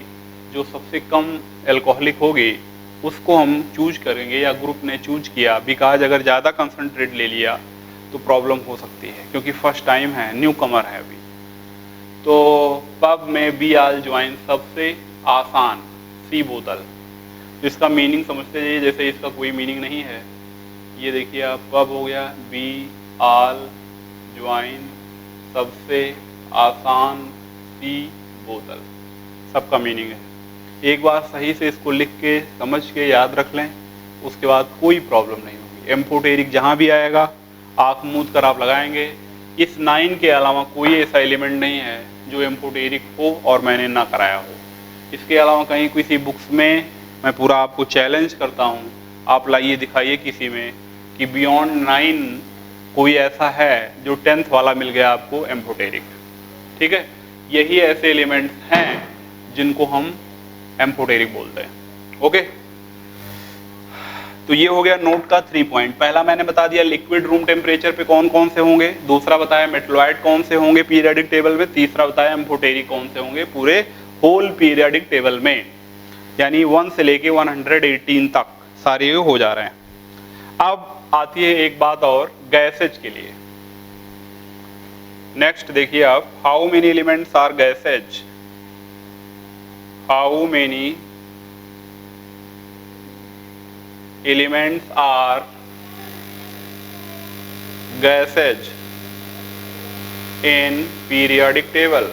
Speaker 1: जो सबसे कम अल्कोहलिक होगी, उसको हम चूज करेंगे, या ग्रुप ने चूज किया, बिकॉज अगर ज़्यादा कंसनट्रेट ले लिया तो प्रॉब्लम हो सकती है, क्योंकि फर्स्ट टाइम है, न्यू कमर है अभी। तो पब में वी आल ज्वाइन, सबसे आसान सी बोतल, इसका मीनिंग समझते जाइए, जैसे इसका कोई मीनिंग नहीं है। ये देखिए आप, पब हो गया वी आल ज्वाइन, सबसे आसान सी बोतल, सबका मीनिंग है। एक बार सही से इसको लिख के समझ के याद रख लें, उसके बाद कोई प्रॉब्लम नहीं होगी। एम्फोटेरिक जहाँ भी आएगा आँख मूंद कर आप लगाएंगे। इस 9 के अलावा कोई ऐसा एलिमेंट नहीं है जो एम्फोटेरिक हो और मैंने ना कराया हो। इसके अलावा कहीं किसी बुक्स में, मैं पूरा आपको चैलेंज करता हूँ, आप लाइए दिखाइए किसी में कि बियॉन्ड 9 कोई ऐसा है जो 10th वाला मिल गया आपको एम्फोटेरिक। ठीक है, यही ऐसे एलिमेंट्स हैं जिनको हम एम्फोटेरिक बोलते हैं। ओके, तो ये हो गया नोट का 3 पॉइंट। पहला मैंने बता दिया लिक्विड रूम टेम्परेचर पे कौन कौन से होंगे, दूसरा बताया मेटलॉइड कौन से होंगे पीरियोडिक टेबल में, तीसरा बताया एम्फोटेरिक कौन से होंगे पूरे होल पीरियोडिक टेबल में, यानी 1 से लेके 118 तक सारे हो जा रहे हैं। अब आती है एक बात और गैसेज के लिए। नेक्स्ट देखिए आप, how many elements are gases, how many elements are gases in periodic table।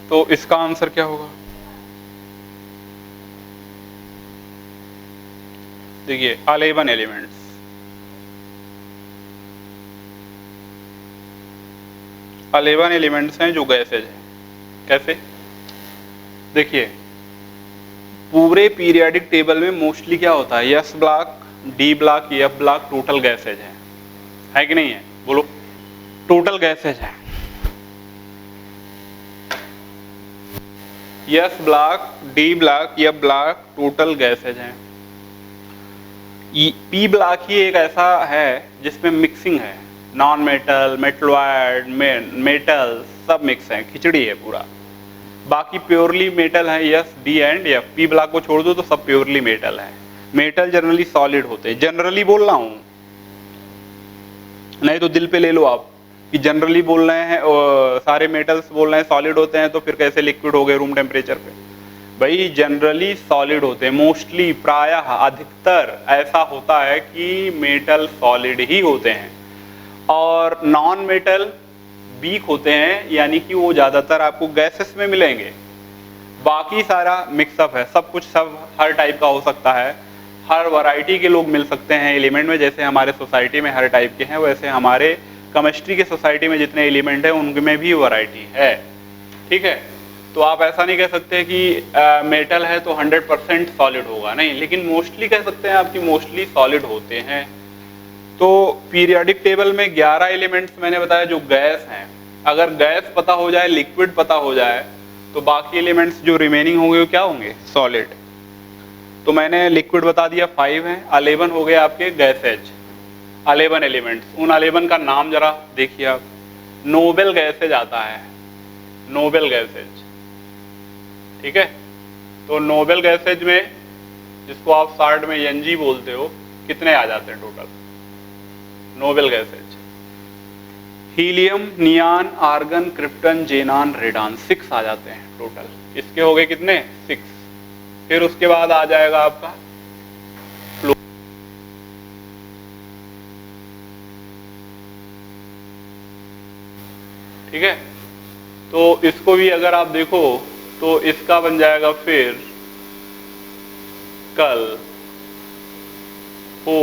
Speaker 1: तो इसका आंसर क्या होगा? देखिए 11 एलिमेंट्स, 11 एलिमेंट्स हैं जो गैसेज हैं। कैसे? देखिए पूरे पीरियोडिक टेबल में मोस्टली क्या होता है, S block, D block, F block total gases है कि नहीं है? बोलो, टोटल गैसेज है। S block, D block, F block total gases हैं। पी ब्लॉक ही एक ऐसा है जिसमें मिक्सिंग है, नॉन मेटल, मेटलॉइड, मेटल सब मिक्स है, खिचड़ी है पूरा। बाकी प्योरली मेटल है S, D and F. P block को छोड़ दो तो सब प्योरली मेटल है। मेटल जनरली सॉलिड होते हैं, जनरली बोल रहा हूं, नहीं तो दिल पे ले लो आप कि जनरली बोल रहे हैं, सारे मेटल्स बोल रहे हैं सॉलिड होते हैं, तो फिर कैसे लिक्विड हो गए रूम टेम्परेचर पे? भाई जनरली सॉलिड होते हैं, मोस्टली, प्रायः, अधिकतर ऐसा होता है कि मेटल सॉलिड ही होते हैं, और नॉन मेटल वीक होते हैं, यानी कि वो ज़्यादातर आपको गैसेस में मिलेंगे। बाकी सारा मिक्सअप है, सब कुछ सब हर टाइप का हो सकता है, हर वैरायटी के लोग मिल सकते हैं एलिमेंट में। जैसे हमारे सोसाइटी में हर टाइप के हैं, वैसे हमारे केमिस्ट्री के सोसाइटी में जितने एलिमेंट हैं उनमें भी वैरायटी है। ठीक है, तो आप ऐसा नहीं कह सकते कि मेटल है तो 100% सॉलिड होगा, नहीं, लेकिन मोस्टली कह सकते हैं आपकी मोस्टली सॉलिड होते हैं। तो पीरियोडिक टेबल में 11 एलिमेंट्स मैंने बताया जो गैस हैं। अगर गैस पता हो जाए, लिक्विड पता हो जाए, तो बाकी एलिमेंट्स जो रिमेनिंग होंगे वो क्या होंगे? सॉलिड। तो मैंने लिक्विड बता दिया 5 हैं, 11 हो गए आपके गैसेज, 11 एलिमेंट्स। उन 11 का नाम जरा देखिए आप। नोबेल गैसेज आता है, नोबेल गैसेज, ठीक है। तो नोबेल गैसेज में, जिसको आप शार्ट में एनजी बोलते हो, कितने आ जाते हैं total noble gases? Helium, neon, argon, krypton, xenon, radon, 6 आ जाते हैं टोटल। इसके हो गए कितने? 6। फिर उसके बाद आ जाएगा आपका फ्लो, ठीक है। तो इसको भी अगर आप देखो तो इसका बन जाएगा फिर कल, हो,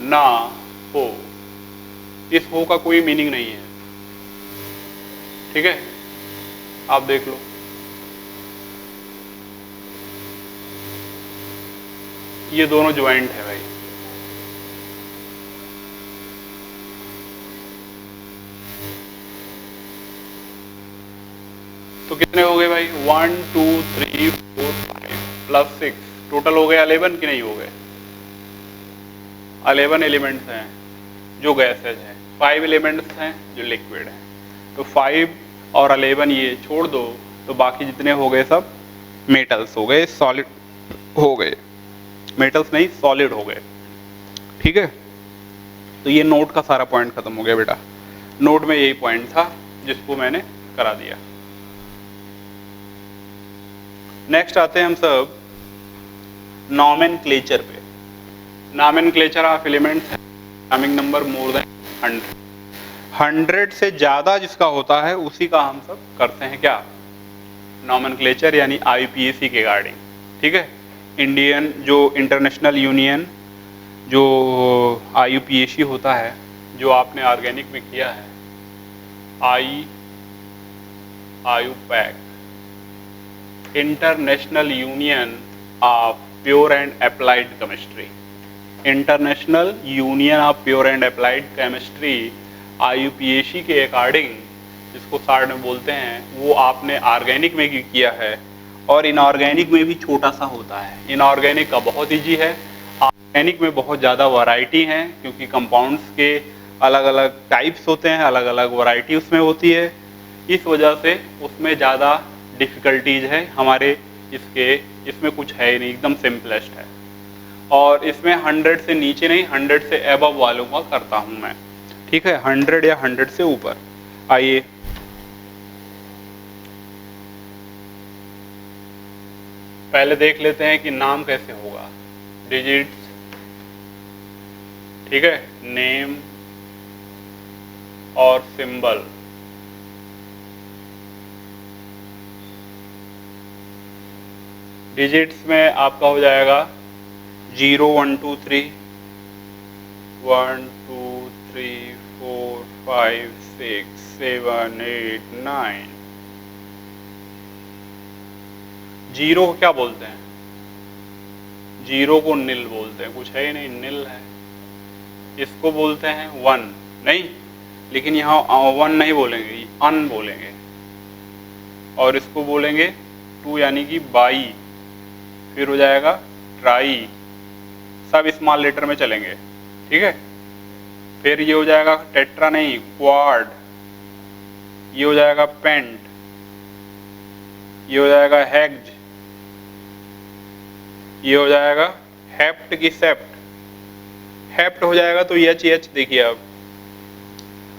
Speaker 1: ना हो। इस हो का कोई मीनिंग नहीं है, ठीक है। आप देख लो, ये दोनों ज्वाइंट है भाई। तो कितने हो गए भाई? 1 2 3 4 5 प्लस 6, टोटल हो गए 11 कि नहीं हो गए? 11 एलिमेंट्स हैं जो गैसेज हैं, 5 एलिमेंट्स हैं जो लिक्विड हैं। तो 5 और 11 ये छोड़ दो, तो बाकी जितने हो गए सब मेटल्स हो गए, सॉलिड हो गए, मेटल्स नहीं सॉलिड हो गए, ठीक है। तो ये नोट का सारा पॉइंट खत्म हो गया बेटा। नोट में यही पॉइंट था जिसको मैंने करा दिया। नेक्स्ट आते हैं हम सब नॉमेनक्लेचर पे। Nomenclature of elements having number more than 100 से ज़्यादा जिसका होता है उसी का हम सब करते हैं क्या? नॉमेनक्लेचर, यानी आईपीएसी के गार्डिंग, ठीक है। इंडियन जो इंटरनेशनल यूनियन जो आईयूपीएसी होता है, जो आपने ऑर्गेनिक में किया है, IUPAC, international union of pure and applied chemistry, international union of pure and applied chemistry, IUPAC के अकॉर्डिंग, जिसको शार्ट में बोलते हैं, वो आपने ऑर्गेनिक में भी किया है। और इनऑर्गेनिक में भी छोटा सा होता है। इनऑर्गेनिक का बहुत ईजी है, ऑर्गेनिक में बहुत ज़्यादा वैरायटी है, क्योंकि कंपाउंड्स के अलग अलग टाइप्स होते हैं, अलग अलग वैरायटी उसमें होती है। इस वजह से उसमें ज़्यादा डिफ़िकल्टीज है। हमारे इसमें कुछ है ही नहीं, एकदम सिंपलेस्ट है। और इसमें 100 से नीचे नहीं, 100 से एबव वालों का करता हूँ मैं, ठीक है। 100 या 100 से ऊपर। आइए पहले देख लेते हैं कि नाम कैसे होगा। डिजिट्स, ठीक है, नेम और सिंबल। डिजिट्स में आपका हो जाएगा 0 1 2 3 1 2 3 4 5 6 7 8 9। जीरो को क्या बोलते हैं? जीरो को नील बोलते हैं, कुछ है ही नहीं, नील है। इसको बोलते हैं 1, नहीं, लेकिन यहाँ 1 नहीं बोलेंगे, अन बोलेंगे। और इसको बोलेंगे 2, यानी कि बाई। फिर हो जाएगा ट्राई, सब स्मॉल लेटर में चलेंगे, ठीक है। फिर ये हो जाएगा टेट्रा नहीं, क्वाड। ये हो जाएगा पेंट। ये हो जाएगा हेक्ज। ये हो जाएगा हेप्ट की सेप्ट। हेप्ट हो जाएगा तो एच देखिए, अब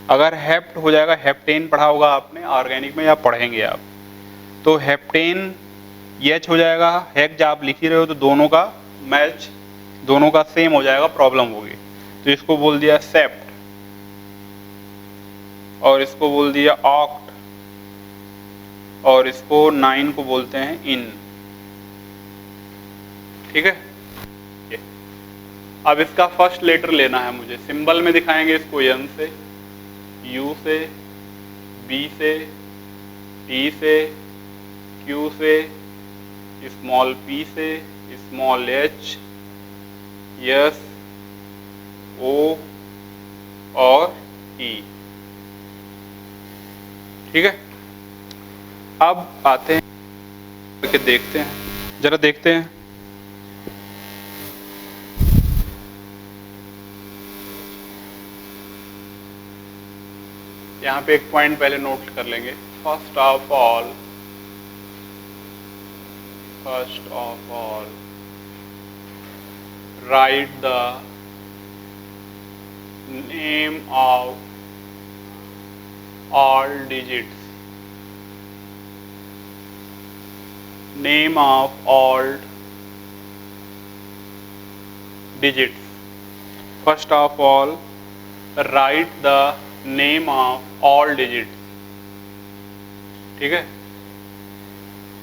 Speaker 1: अगर हेप्ट हो जाएगा, हेप्टेन पढ़ा होगा आपने ऑर्गेनिक में या पढ़ेंगे आप, तो हेप्टेन एच हो जाएगा। हेक्ज आप लिख ही रहे हो तो दोनों का मैच, दोनों का सेम हो जाएगा, प्रॉब्लम होगी। तो इसको बोल दिया सेप्ट और इसको बोल दिया ऑक्ट और इसको 9 को बोलते हैं इन, ठीक है। अब इसका फर्स्ट लेटर लेना है मुझे। सिंबल में दिखाएंगे इसको एन से, यू से, बी से, टी से, क्यू से, स्मॉल पी से, स्मॉल एच, एस, ओ और ई, ठीक है। अब आते हैं करके देखते हैं, जरा देखते हैं। यहाँ पे एक पॉइंट पहले नोट कर लेंगे। First of all right the name of all digits, name of all digits. First of all, write the name of all digits. ठीक है,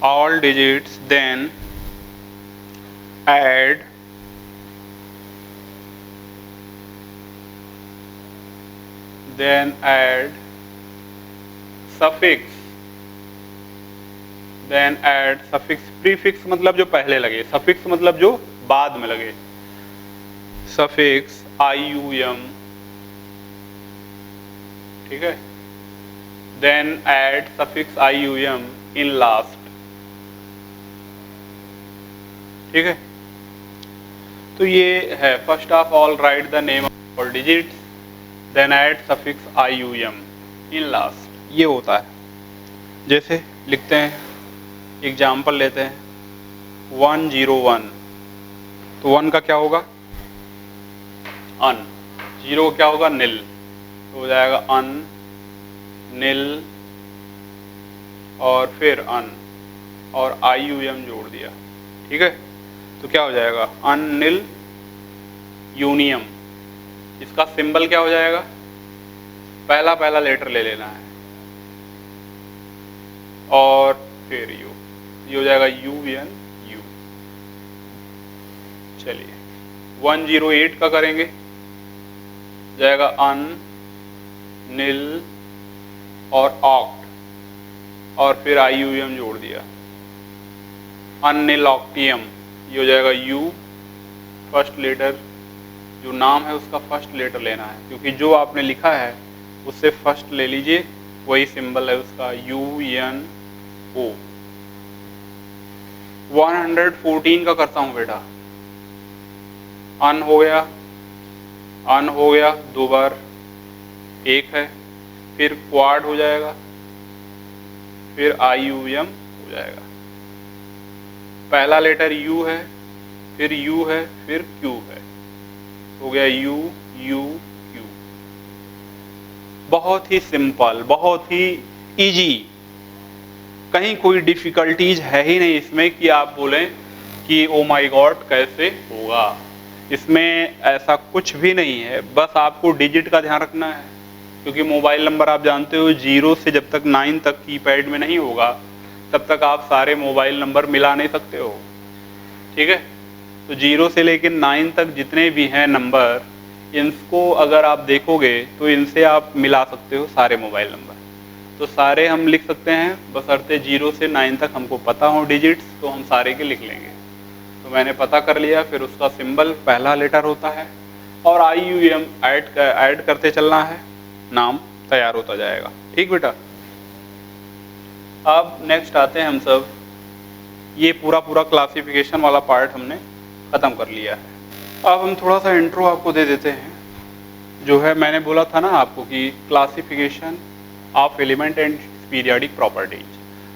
Speaker 1: all digits, then add suffix, then add suffix, prefix मतलब जो पहले लगे, suffix मतलब जो बाद में लगे, suffix ium, ठीक है, then add suffix ium in last, ठीक है। तो ये है first of all write the name of all digits, then add suffix ium in last, ये होता है। जैसे लिखते हैं, एग्जाम्पल लेते हैं 101, तो 1 का क्या होगा अन, 0 क्या होगा नील, तो हो जाएगा अन नील और फिर अन और IUM जोड़ दिया, ठीक है, तो क्या हो जाएगा अन नील यूनियम। इसका सिंबल क्या हो जाएगा, पहला लेटर ले लेना है और फिर यू, ये हो जाएगा UN U। चलिए 108 का करेंगे, जाएगा अन नील और ऑक्ट और फिर IUM जोड़ दिया, अन नील ऑक्टियम, ये हो जाएगा U, फर्स्ट लेटर जो नाम है उसका फर्स्ट लेटर लेना है, क्योंकि जो आपने लिखा है उससे फर्स्ट ले लीजिए, वही सिंबल है उसका UNO। 114 का करता हूं बेटा, अन हो गया 2 बार, एक है, फिर क्वाड हो जाएगा, फिर IUM हो जाएगा, पहला लेटर U है, फिर U है, फिर Q है, हो गया UQ। बहुत ही सिंपल, बहुत ही इजी, कहीं कोई डिफिकल्टीज है ही नहीं इसमें कि आप बोलें कि ओ माय गॉड कैसे होगा, इसमें ऐसा कुछ भी नहीं है। बस आपको डिजिट का ध्यान रखना है, क्योंकि मोबाइल नंबर आप जानते हो 0 से जब तक 9 तक कीपैड में नहीं होगा तब तक आप सारे मोबाइल नंबर मिला नहीं सकते हो, ठीक है। तो 0 से लेकर 9 तक जितने भी हैं नंबर, इनको अगर आप देखोगे तो इनसे आप मिला सकते हो सारे मोबाइल नंबर, तो सारे हम लिख सकते हैं, बशर्ते 0 से 9 तक हमको पता हो डिजिट्स, तो हम सारे के लिख लेंगे। तो मैंने पता कर लिया, फिर उसका सिंबल पहला लेटर होता है और IUM ऐड करते चलना है, नाम तैयार होता जाएगा, ठीक बेटा। अब नेक्स्ट आते हैं हम सब, ये पूरा क्लासिफिकेशन वाला पार्ट हमने ख़त्म कर लिया है। अब हम थोड़ा सा इंट्रो आपको दे देते हैं, जो है मैंने बोला था ना आपको कि classification of element and periodic properties,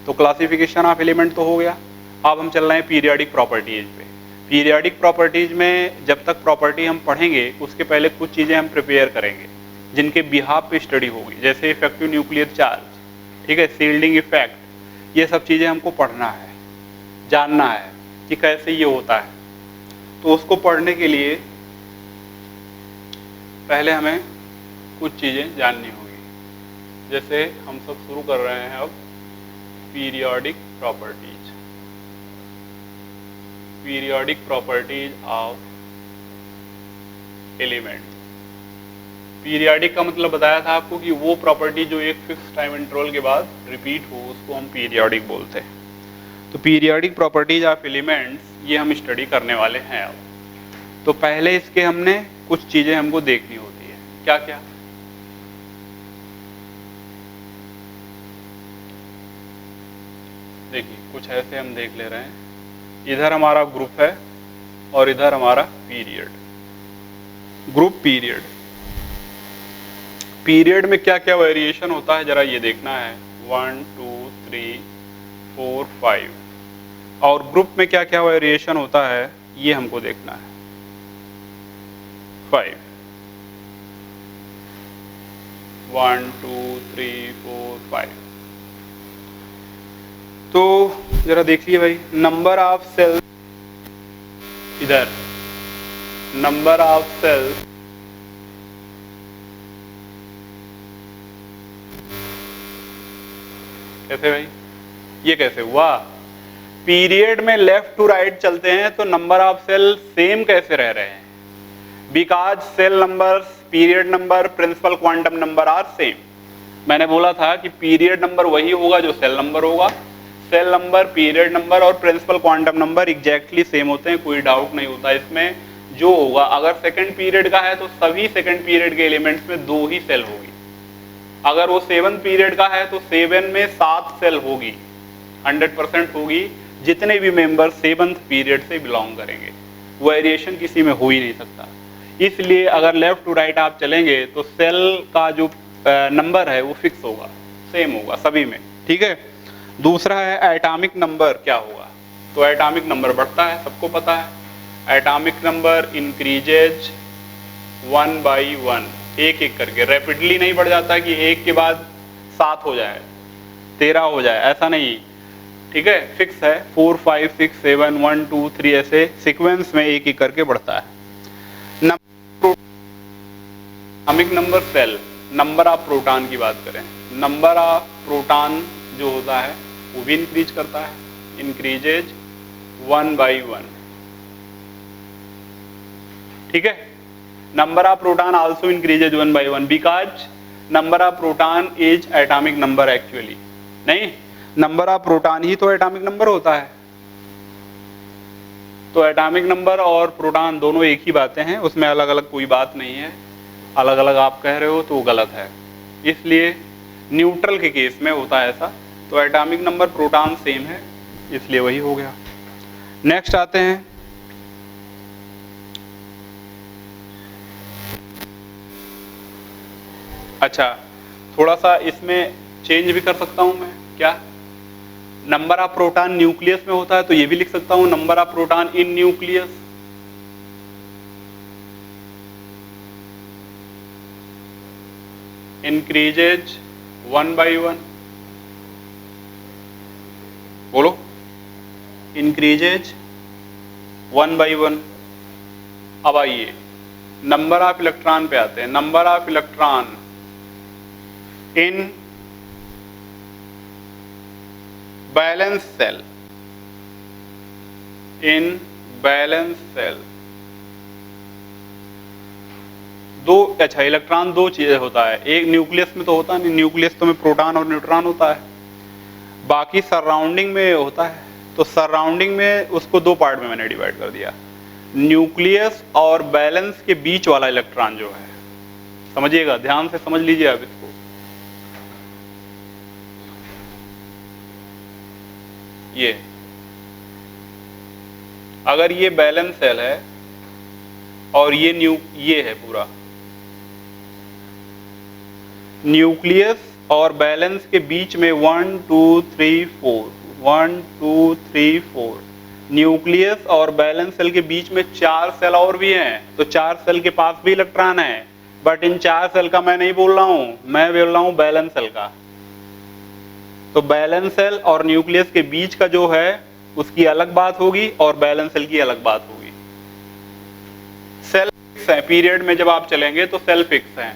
Speaker 1: तो क्लासिफिकेशन ऑफ एलिमेंट तो हो गया। अब हम चल रहे हैं पीरियोडिक प्रॉपर्टीज पे। पीरियोडिक प्रॉपर्टीज में जब तक प्रॉपर्टी हम पढ़ेंगे उसके पहले कुछ चीज़ें हम प्रिपेयर करेंगे जिनके बिहाफ पे स्टडी होगी, जैसे इफेक्टिव न्यूक्लियर चार्ज, ठीक है, शील्डिंग इफेक्ट, ये सब चीज़ें हमको पढ़ना है, जानना है कि कैसे ये होता है। तो उसको पढ़ने के लिए पहले हमें कुछ चीज़ें जाननी होगी। जैसे हम सब शुरू कर रहे हैं अब periodic properties, periodic properties of element. Periodic का मतलब बताया था आपको कि वो प्रॉपर्टी जो एक फिक्स टाइम इंटरवल के बाद रिपीट हो, उसको हम पीरियोडिक बोलते हैं। तो पीरियोडिक प्रॉपर्टीज ऑफ एलिमेंट्स ये हम स्टडी करने वाले हैं अब। तो पहले इसके हमने कुछ चीज़ें हमको देखनी होती है, क्या क्या। देखिए कुछ ऐसे हम देख ले रहे हैं, इधर हमारा ग्रुप है और इधर हमारा पीरियड, ग्रुप पीरियड। पीरियड में क्या क्या वेरिएशन होता है जरा ये देखना है, 1 2 3 4 5। और ग्रुप में क्या क्या वेरिएशन होता है ये हमको देखना है, 5 1 2 3 4 5। तो जरा देखिए भाई, नंबर ऑफ सेल्स, इधर नंबर ऑफ सेल्स कैसे भाई, ये कैसे हुआ? पीरियड में लेफ्ट टू राइट चलते हैं तो नंबर ऑफ सेल सेम कैसे रह रहे हैं? Because shell numbers, period number, principal quantum number are same. मैंने बोला था कि पीरियड नंबर वही होगा जो सेल नंबर होगा, सेल नंबर, पीरियड नंबर और principal quantum number exactly same होते हैं, कोई डाउट नहीं होता इसमें। जो होगा, अगर सेकंड पीरियड का है तो सभी सेकंड पीरियड के एलिमेंट्स में 2 ही सेल होगी। अगर वो 7 पीरियड का है तो 7 में 7 सेल होगी, 100% होगी, जितने भी मेंबर 7th पीरियड से बिलोंग करेंगे। वेरिएशन किसी में हो ही नहीं सकता। इसलिए अगर लेफ्ट टू राइट आप चलेंगे तो सेल का जो नंबर है वो फिक्स होगा, सेम होगा सभी में, ठीक है। दूसरा है एटॉमिक नंबर क्या होगा? तो एटॉमिक नंबर बढ़ता है, सबको पता है। एटॉमिक नंबर इंक्रीजेज 1 by 1, एक एक करके, रैपिडली नहीं बढ़ जाता कि एक के बाद 7 हो जाए, 13 हो जाए, ऐसा नहीं, ठीक है, फिक्स है। 4 5 6 7 1 2 3 ऐसे सीक्वेंस में एक एक करके बढ़ता है। Atomic number shell, number of proton की बात करें, नंबर ऑफ प्रोटॉन जो होता है वो भी इंक्रीज करता है, इंक्रीजेज 1 by 1, ठीक है। Number of proton also increases 1 by 1 because number of proton is atomic number actually, नहीं, नंबर ऑफ प्रोटॉन ही तो एटॉमिक नंबर होता है। तो एटॉमिक नंबर और प्रोटॉन दोनों एक ही बातें हैं, उसमें अलग अलग कोई बात नहीं है। अलग अलग आप कह रहे हो तो वो गलत है, इसलिए न्यूट्रल के केस में होता है ऐसा। तो एटॉमिक नंबर प्रोटॉन सेम है, इसलिए वही हो गया। नेक्स्ट आते हैं, अच्छा थोड़ा सा इसमें चेंज भी कर सकता हूं मैं, क्या? नंबर ऑफ प्रोटॉन न्यूक्लियस में होता है तो ये भी लिख सकता हूं number of proton in nucleus. Increases 1 by 1, बोलो, इंक्रीजेज 1 by 1। अब आइए नंबर ऑफ इलेक्ट्रॉन पे आते हैं। Number of electron in valence shell, in valence shell दो, अच्छा इलेक्ट्रॉन दो चीजें होता है, एक न्यूक्लियस में तो होता नहीं, न्यूक्लियस तो में प्रोटॉन और न्यूट्रॉन होता है, बाकी सराउंडिंग में होता है। तो सराउंडिंग में उसको 2 पार्ट में मैंने डिवाइड कर दिया, न्यूक्लियस और बैलेंस के बीच वाला इलेक्ट्रॉन जो है, समझिएगा, ध्यान से समझ लीजिए आप इसको। ये अगर ये बैलेंस सेल है और ये है पूरा न्यूक्लियस और बैलेंस के बीच में 1 2 3 4, 1 2 3 4, न्यूक्लियस और बैलेंस सेल के बीच में 4 सेल और भी हैं, तो 4 सेल के पास भी इलेक्ट्रॉन है, बट इन 4 सेल का मैं नहीं बोल रहा हूं, मैं बोल रहा हूं बैलेंस सेल का। तो बैलेंस सेल और न्यूक्लियस के बीच का जो है उसकी अलग बात होगी और बैलेंस सेल की अलग बात होगी। सेल फिक्स है, पीरियड में जब आप चलेंगे तो सेल फिक्स है,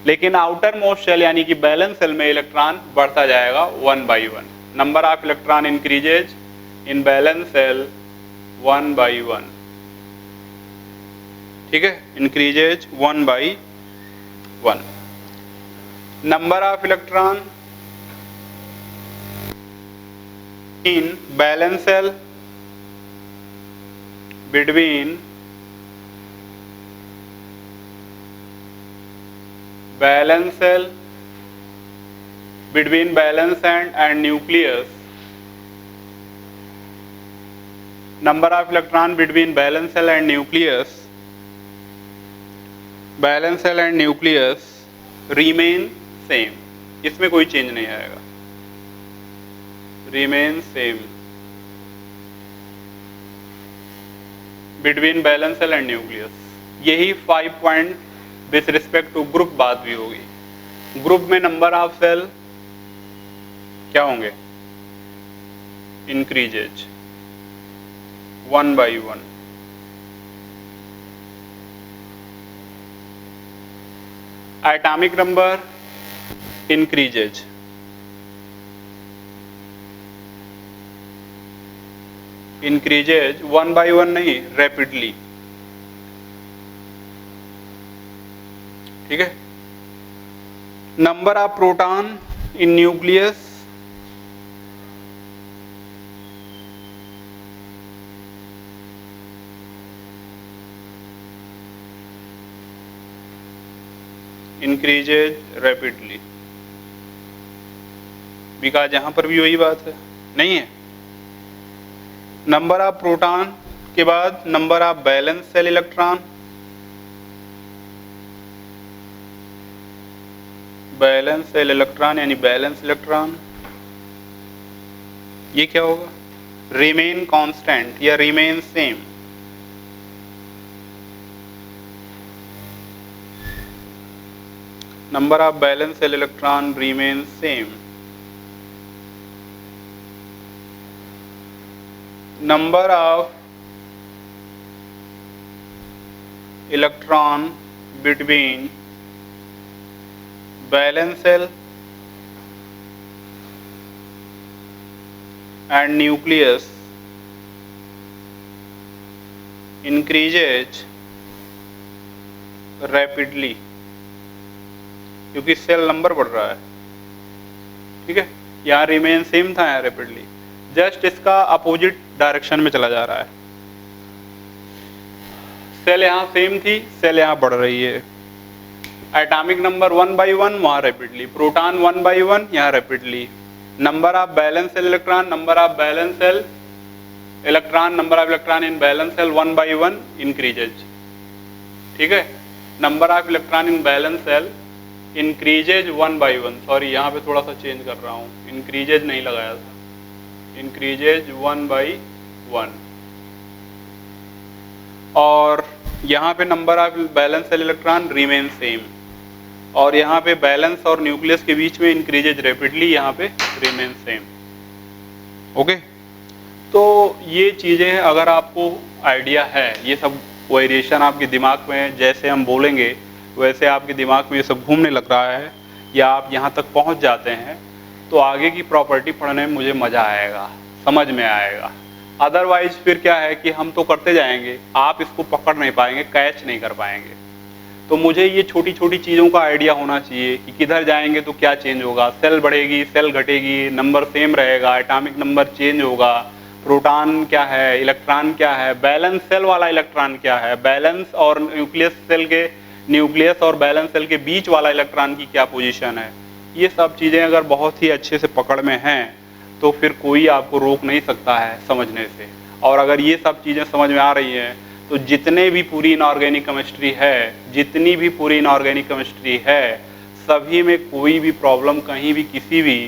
Speaker 1: लेकिन आउटर मोस्ट सेल यानी कि बैलेंस सेल में इलेक्ट्रॉन बढ़ता जाएगा 1 by 1। Number of electron increases in valence shell 1 by 1, ठीक है, increases 1 by 1। Number of electron in balance cell between balance and nucleus, number of electron between balance cell and nucleus remain same, इसमें कोई change नहीं आएगा, remain same between valence shell and nucleus. यही 5 point with respect to group बात भी होगी। Group में number of cell क्या होंगे, increases 1 by 1। Atomic number increases, increases 1 by 1 नहीं, रैपिडली। ठीक है। Number of proton in nucleus increases rapidly, because यहां पर भी वही बात है, नहीं है। नंबर ऑफ प्रोटॉन के बाद number of valence shell electron, valence shell electron यानी बैलेंस इलेक्ट्रॉन, ये क्या होगा, रिमेन कांस्टेंट या remain same. Number of valence shell electron remain same. Number of electron between valence shell and nucleus increases rapidly, क्योंकि shell number बढ़ रहा है। ठीक है, यहाँ रिमेन सेम था, यहाँ रैपिडली, जस्ट इसका अपोजिट डायरेक्शन में चला जा रहा है। सेल यहाँ सेम थी, सेल यहाँ बढ़ रही है। एटॉमिक नंबर 1 by 1, वहाँ रैपिडली। प्रोटॉन 1 by 1, यहाँ rapidly. Number of valence shell electron, number of valence shell electron, number of electron in valence shell 1 by 1 increases. ठीक है, number of electron in valence shell increases 1 by 1, sorry यहाँ पे थोड़ा सा change कर रहा हूँ, इंक्रीजेज नहीं लगाया था, इंक्रीजेज 1 by 1। और यहाँ पे number of valence shell electron remain same, और यहाँ पे बैलेंस और न्यूक्लियस के बीच में इंक्रीजेज रैपिडली, यहाँ पे रिमेन सेम। ओके, तो ये चीज़ें अगर आपको आइडिया है, ये सब वेरिएशन आपके दिमाग में जैसे हम बोलेंगे वैसे आपके दिमाग में ये सब घूमने लग रहा है, या आप यहाँ तक पहुँच जाते हैं, तो आगे की प्रॉपर्टी पढ़ने में मुझे मज़ा आएगा, समझ में आएगा। अदरवाइज फिर क्या है कि हम तो करते जाएंगे, आप इसको पकड़ नहीं पाएंगे, कैच नहीं कर पाएंगे। तो मुझे ये छोटी छोटी चीज़ों का आइडिया होना चाहिए कि किधर जाएंगे तो क्या चेंज होगा, सेल बढ़ेगी, सेल घटेगी, नंबर सेम रहेगा, एटॉमिक नंबर चेंज होगा, प्रोटॉन क्या है, इलेक्ट्रॉन क्या है, बैलेंस सेल वाला इलेक्ट्रॉन क्या है, बैलेंस और न्यूक्लियस सेल के, न्यूक्लियस और बैलेंस सेल के बीच वाला इलेक्ट्रॉन की क्या पोजीशन है। ये सब चीज़ें अगर बहुत ही अच्छे से पकड़ में हैं तो फिर कोई आपको रोक नहीं सकता है समझने से। और अगर ये सब चीज़ें समझ में आ रही हैं तो जितने भी पूरी इनऑर्गेनिक केमिस्ट्री है, जितनी भी पूरी इनऑर्गेनिक केमिस्ट्री है, सभी में कोई भी प्रॉब्लम, कहीं भी किसी भी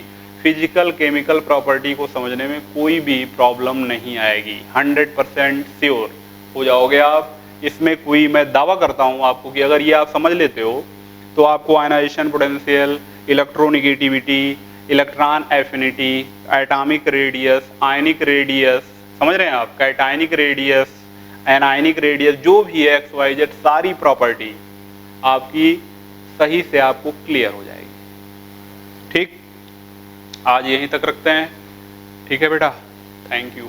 Speaker 1: फिजिकल केमिकल प्रॉपर्टी को समझने में कोई भी प्रॉब्लम नहीं आएगी। 100% श्योर हो जाओगे आप। इसमें कोई, मैं दावा करता हूँ आपको कि अगर ये आप समझ लेते हो तो आपको ionization potential, electronegativity, electron affinity, atomic radius, ionic radius, समझ रहे हैं आप, कैटायनिक रेडियस, एनायनिक रेडियस, जो भी है XYZ, सारी प्रॉपर्टी आपकी सही से आपको क्लियर हो जाएगी। ठीक, आज यहीं तक रखते हैं। ठीक है बेटा, थैंक यू।